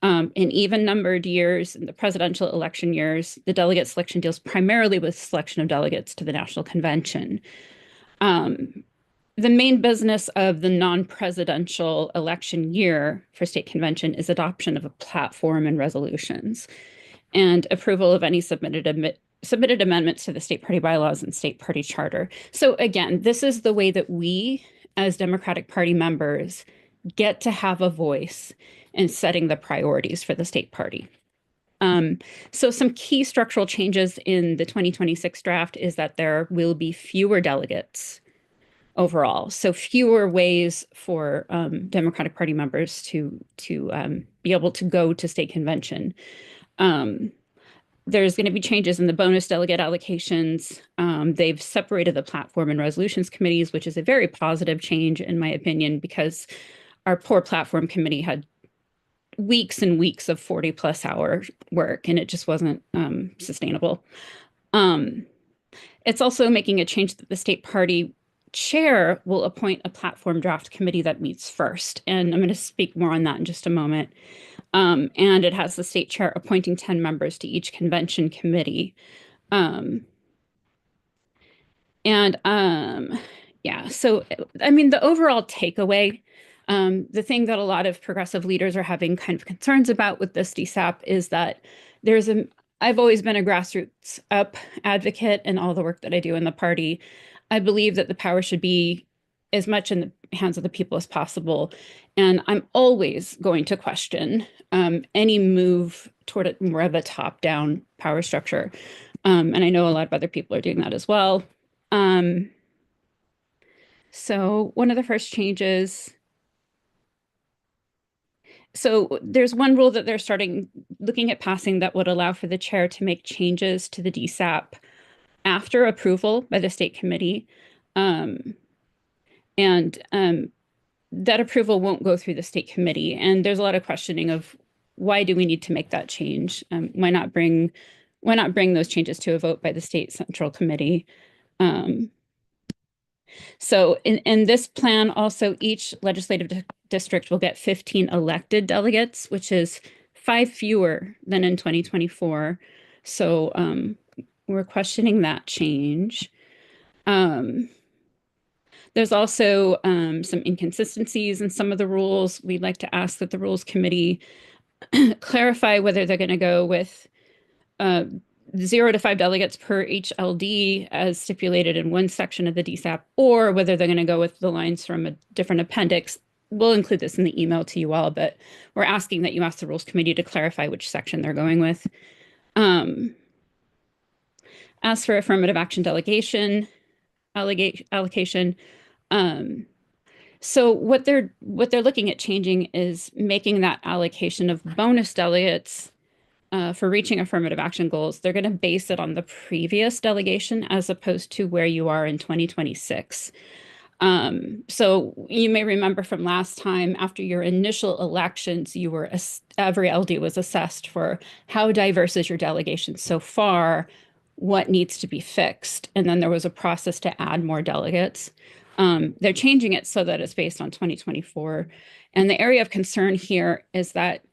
In even-numbered years, in the presidential election years, the delegate selection deals primarily with selection of delegates to the national convention. The main business of the non-presidential election year for state convention is adoption of a platform and resolutions and approval of any submitted amendments to the state party bylaws and state party charter. So again, this is the way that we, as Democratic Party members, get to have a voice in setting the priorities for the state party. So some key structural changes in the 2026 draft is that there will be fewer delegates overall. So fewer ways for Democratic Party members to be able to go to state convention. There's going to be changes in the bonus delegate allocations. They've separated the platform and resolutions committees, which is a very positive change in my opinion, because our poor platform committee had weeks and weeks of 40+ hour work, and it just wasn't sustainable. It's also making a change that the state party chair will appoint a platform draft committee that meets first. And I'm going to speak more on that in just a moment. And it has the state chair appointing 10 members to each convention committee. Yeah, so, I mean, the overall takeaway, the thing that a lot of progressive leaders are having kind of concerns about with this DSAP is that I've always been a grassroots up advocate in all the work that I do in the party. I believe that the power should be as much in the hands of the people as possible. And I'm always going to question any move toward more of a top-down power structure. And I know a lot of other people are doing that as well. So one of the first changes, so there's one rule that they're looking at passing that would allow for the chair to make changes to the DSAP after approval by the state committee. That approval won't go through the state committee. And there's a lot of questioning of why do we need to make that change? Why not bring those changes to a vote by the state central committee? So in this plan, also each legislative district will get 15 elected delegates, which is 5 fewer than in 2024. So we're questioning that change. There's also some inconsistencies in some of the rules. We'd like to ask that the Rules Committee clarify whether they're going to go with 0 to 5 delegates per each LD as stipulated in one section of the DSAP, or whether they're going to go with the lines from a different appendix. We'll include this in the email to you all, but we're asking that you ask the Rules Committee to clarify which section they're going with. As for affirmative action delegation allocation, so what they're looking at changing is making that allocation of bonus delegates for reaching affirmative action goals. They're going to base it on the previous delegation as opposed to where you are in 2026. So you may remember from last time, after your initial elections, every LD was assessed for how diverse is your delegation so far, what needs to be fixed. And then there was a process to add more delegates. They're changing it so that it's based on 2024. And the area of concern here is that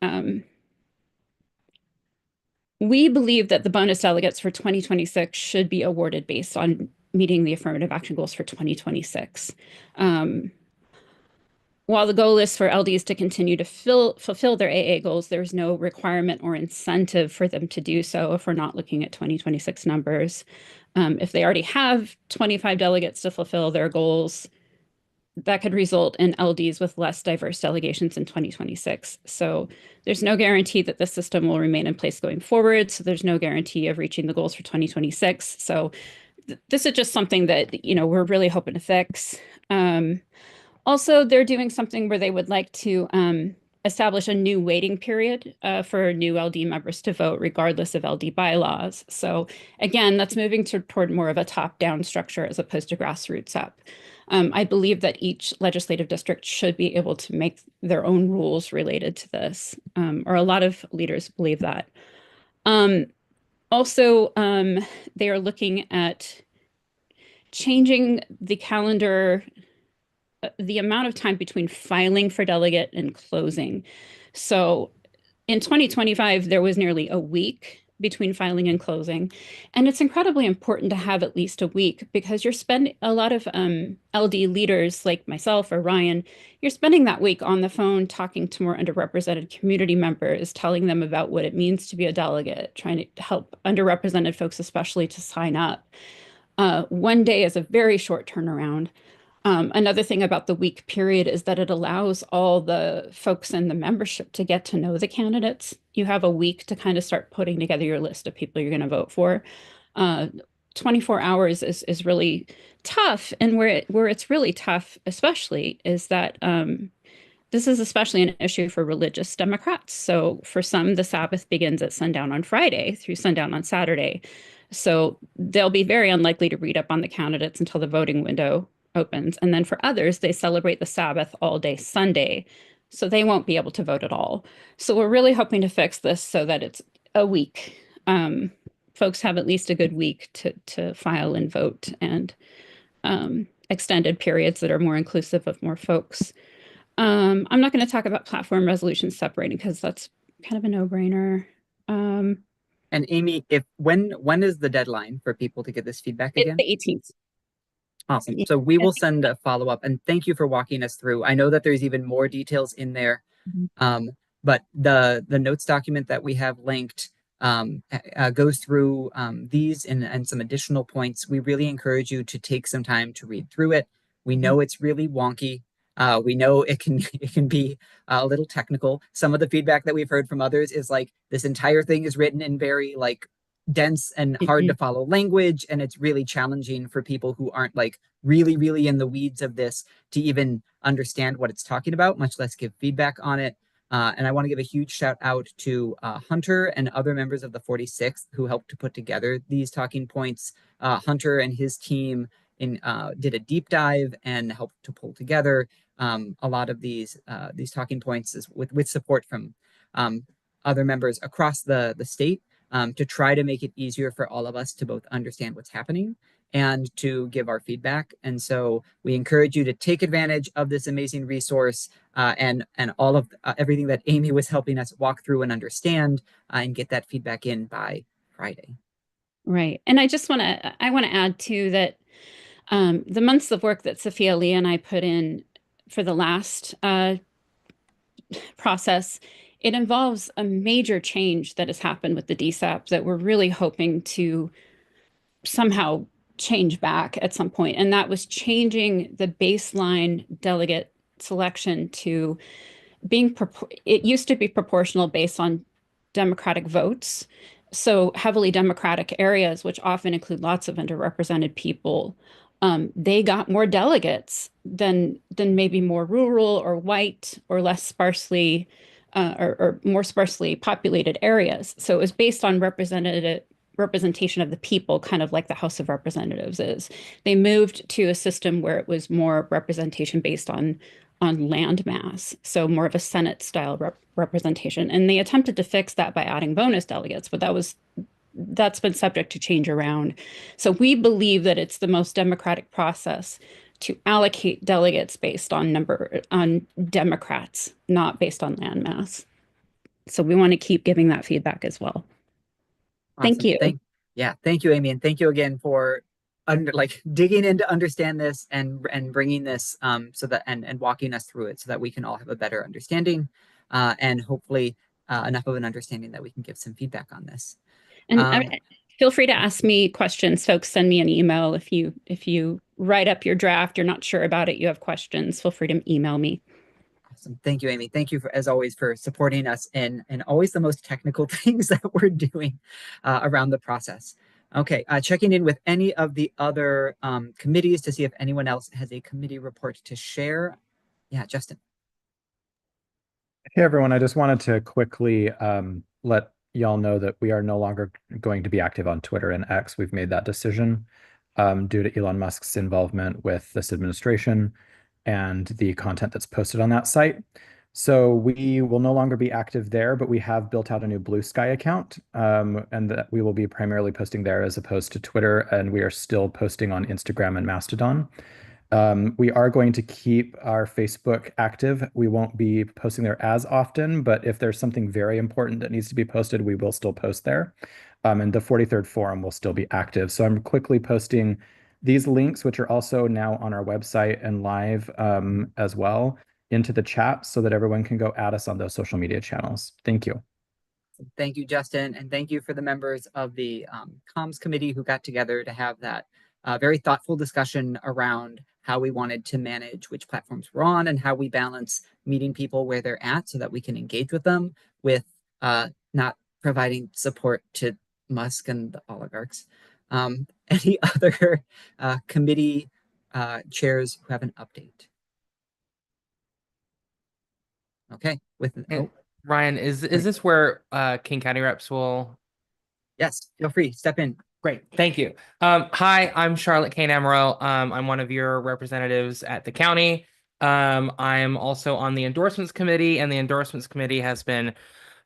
we believe that the bonus delegates for 2026 should be awarded based on meeting the affirmative action goals for 2026. While the goal is for LDs to continue to fulfill their AA goals, there's no requirement or incentive for them to do so if we're not looking at 2026 numbers. If they already have 25 delegates to fulfill their goals, that could result in LDs with less diverse delegations in 2026. So there's no guarantee that the system will remain in place going forward. So there's no guarantee of reaching the goals for 2026. So this is just something that, we're really hoping to fix. Also, they're doing something where they would like to establish a new waiting period for new LD members to vote, regardless of LD bylaws. So again, that's moving toward more of a top-down structure as opposed to grassroots up. I believe that each legislative district should be able to make their own rules related to this, or a lot of leaders believe that. Also, they are looking at changing the calendar, the amount of time between filing for delegate and closing. So in 2025, there was nearly a week between filing and closing. And it's incredibly important to have at least a week because you're spending a lot of LD leaders like myself or Ryan, you're spending that week on the phone talking to more underrepresented community members, telling them about what it means to be a delegate, trying to help underrepresented folks, especially to sign up. One day is a very short turnaround. Another thing about the week period is that it allows all the folks in the membership to get to know the candidates. You have a week to kind of start putting together your list of people you're going to vote for. 24 hours is really tough. And where it's really tough, especially, is that this is especially an issue for religious Democrats. So for some, the Sabbath begins at sundown on Friday through sundown on Saturday. So they'll be very unlikely to read up on the candidates until the voting window opens. And then for others, they celebrate the Sabbath all day Sunday, so they won't be able to vote at all. So we're really hoping to fix this so that it's a week. Folks have at least a good week to file and vote, and extended periods that are more inclusive of more folks. I'm not going to talk about platform resolutions separating because that's kind of a no-brainer. And Amy, when is the deadline for people to get this feedback again? It's the 18th. Awesome. So we will send a follow-up, and thank you for walking us through. I know that there's even more details in there, but the notes document that we have linked goes through these and some additional points. We really encourage you to take some time to read through it. We know it's really wonky. We know it can be a little technical. Some of the feedback that we've heard from others is like this entire thing is written in very dense and hard to follow language, and it's really challenging for people who aren't really in the weeds of this to even understand what it's talking about, much less give feedback on it. And I want to give a huge shout out to Hunter and other members of the 46th who helped to put together these talking points. Hunter and his team did a deep dive and helped to pull together a lot of these talking points with support from other members across the state. To try to make it easier for all of us to both understand what's happening and to give our feedback. And so we encourage you to take advantage of this amazing resource and all of everything that Amy was helping us walk through and understand and get that feedback in by Friday. Right. And I want to add too that the months of work that Sophia Lee and I put in for the last process, it involves a major change that has happened with the DSAP that we're really hoping to somehow change back at some point. And that was changing the baseline delegate selection to being, it used to be proportional based on Democratic votes. So heavily Democratic areas, which often include lots of underrepresented people, they got more delegates than maybe more rural or white or less sparsely or more sparsely populated areas. So it was based on representation of the people, kind of like the House of Representatives is. They moved to a system where it was more representation based on land mass, so more of a Senate style representation. And they attempted to fix that by adding bonus delegates, but that's been subject to change around. So we believe that it's the most democratic process to allocate delegates based on Democrats, not based on land mass. So we want to keep giving that feedback as well. Awesome. Thank you. Thank you, Amy, and thank you again for like digging in to understand this and bringing this so that and walking us through it so that we can all have a better understanding and hopefully enough of an understanding that we can give some feedback on this. And feel free to ask me questions, folks. Send me an email if you write up your draft, you're not sure about it, you have questions, feel free to email me. Awesome. Thank you, Amy. Thank you as always for supporting us in always the most technical things that we're doing around the process. Okay, checking in with any of the other committees to see if anyone else has a committee report to share. Yeah, Justin. Hey, everyone. I just wanted to quickly let y'all know that we are no longer going to be active on Twitter and X. We've made that decision due to Elon Musk's involvement with this administration and the content that's posted on that site. So we will no longer be active there, but we have built out a new Blue Sky account and that we will be primarily posting there as opposed to Twitter. And we are still posting on Instagram and Mastodon. We are going to keep our Facebook active. We won't be posting there as often, but if there's something very important that needs to be posted, we will still post there. And the 43rd Forum will still be active. So I'm quickly posting these links, which are also now on our website and live as well, into the chat so that everyone can go add us on those social media channels. Thank you. Thank you, Justin. And thank you for the members of the comms committee who got together to have that very thoughtful discussion around how we wanted to manage which platforms we're on and how we balance meeting people where they're at so that we can engage with them with not providing support to Musk and the oligarchs. Any other committee chairs who have an update? Okay. Ryan, is this where King County reps will? Yes, feel free, step in. Great, thank you. Hi, I'm Charlotte Kane Emerald. I'm one of your representatives at the county. I'm also on the endorsements committee, and the endorsements committee has been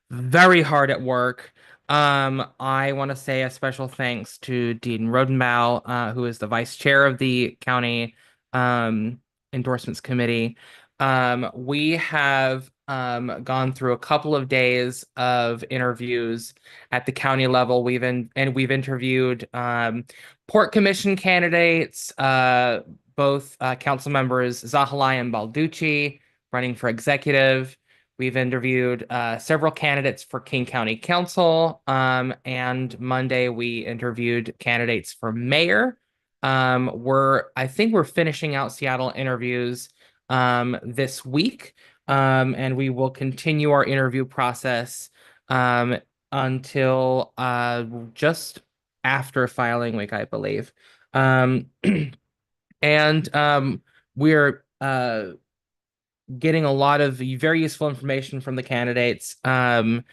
very hard at work. I want to say a special thanks to Dean Rodenbaugh, who is the vice chair of the county endorsements committee. We have gone through a couple of days of interviews at the county level. We've interviewed Port Commission candidates, both council members Zahalai and Balducci, running for executive. We've interviewed several candidates for King County Council, and Monday we interviewed candidates for mayor. I think we're finishing out Seattle interviews this week, and we will continue our interview process until just after filing week, I believe. We're getting a lot of very useful information from the candidates, and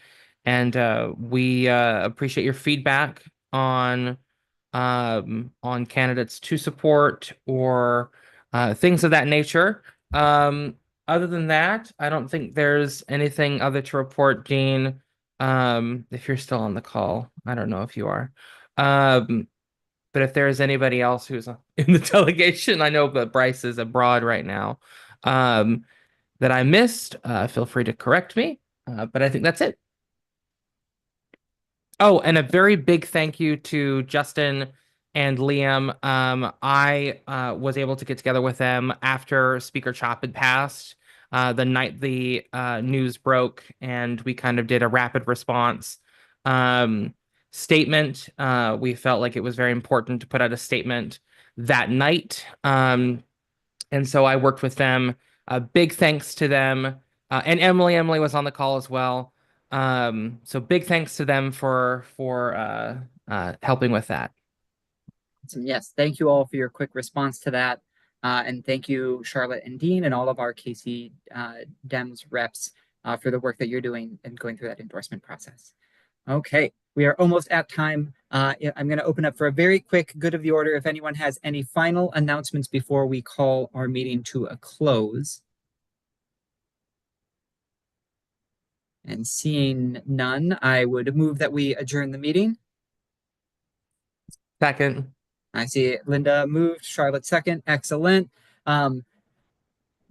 we appreciate your feedback on candidates to support or things of that nature. Other than that, I don't think there's anything other to report, Dean. If you're still on the call, I don't know if you are. But if there's anybody else who's in the delegation, I know that Bryce is abroad right now, that I missed, feel free to correct me. But I think that's it. Oh, and a very big thank you to Justin and Liam. I was able to get together with them after Speaker Chop had passed, the night the news broke, and we kind of did a rapid response statement. We felt like it was very important to put out a statement that night. And so I worked with them. Big thanks to them. And Emily was on the call as well. So big thanks to them for helping with that. Awesome. Yes, thank you all for your quick response to that. And thank you, Charlotte and Dean, and all of our KC Dems reps for the work that you're doing and going through that endorsement process. Okay, we are almost at time. I'm going to open up for a very quick good of the order if anyone has any final announcements before we call our meeting to a close. And seeing none, I would move that we adjourn the meeting. Second. I see Linda moved, Charlotte second. Excellent.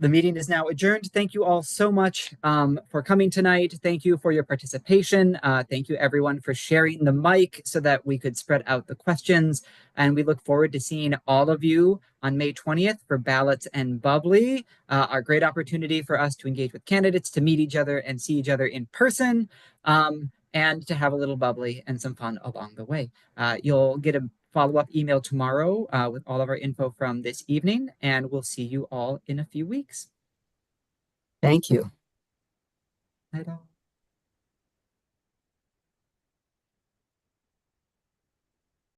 The meeting is now adjourned. Thank you all so much for coming tonight. Thank you for your participation. Thank you everyone for sharing the mic so that we could spread out the questions. And we look forward to seeing all of you on May 20th for Ballots and Bubbly, our great opportunity for us to engage with candidates, to meet each other and see each other in person, and to have a little bubbly and some fun along the way. You'll get a follow-up email tomorrow with all of our info from this evening, and we'll see you all in a few weeks. Thank you. Night all.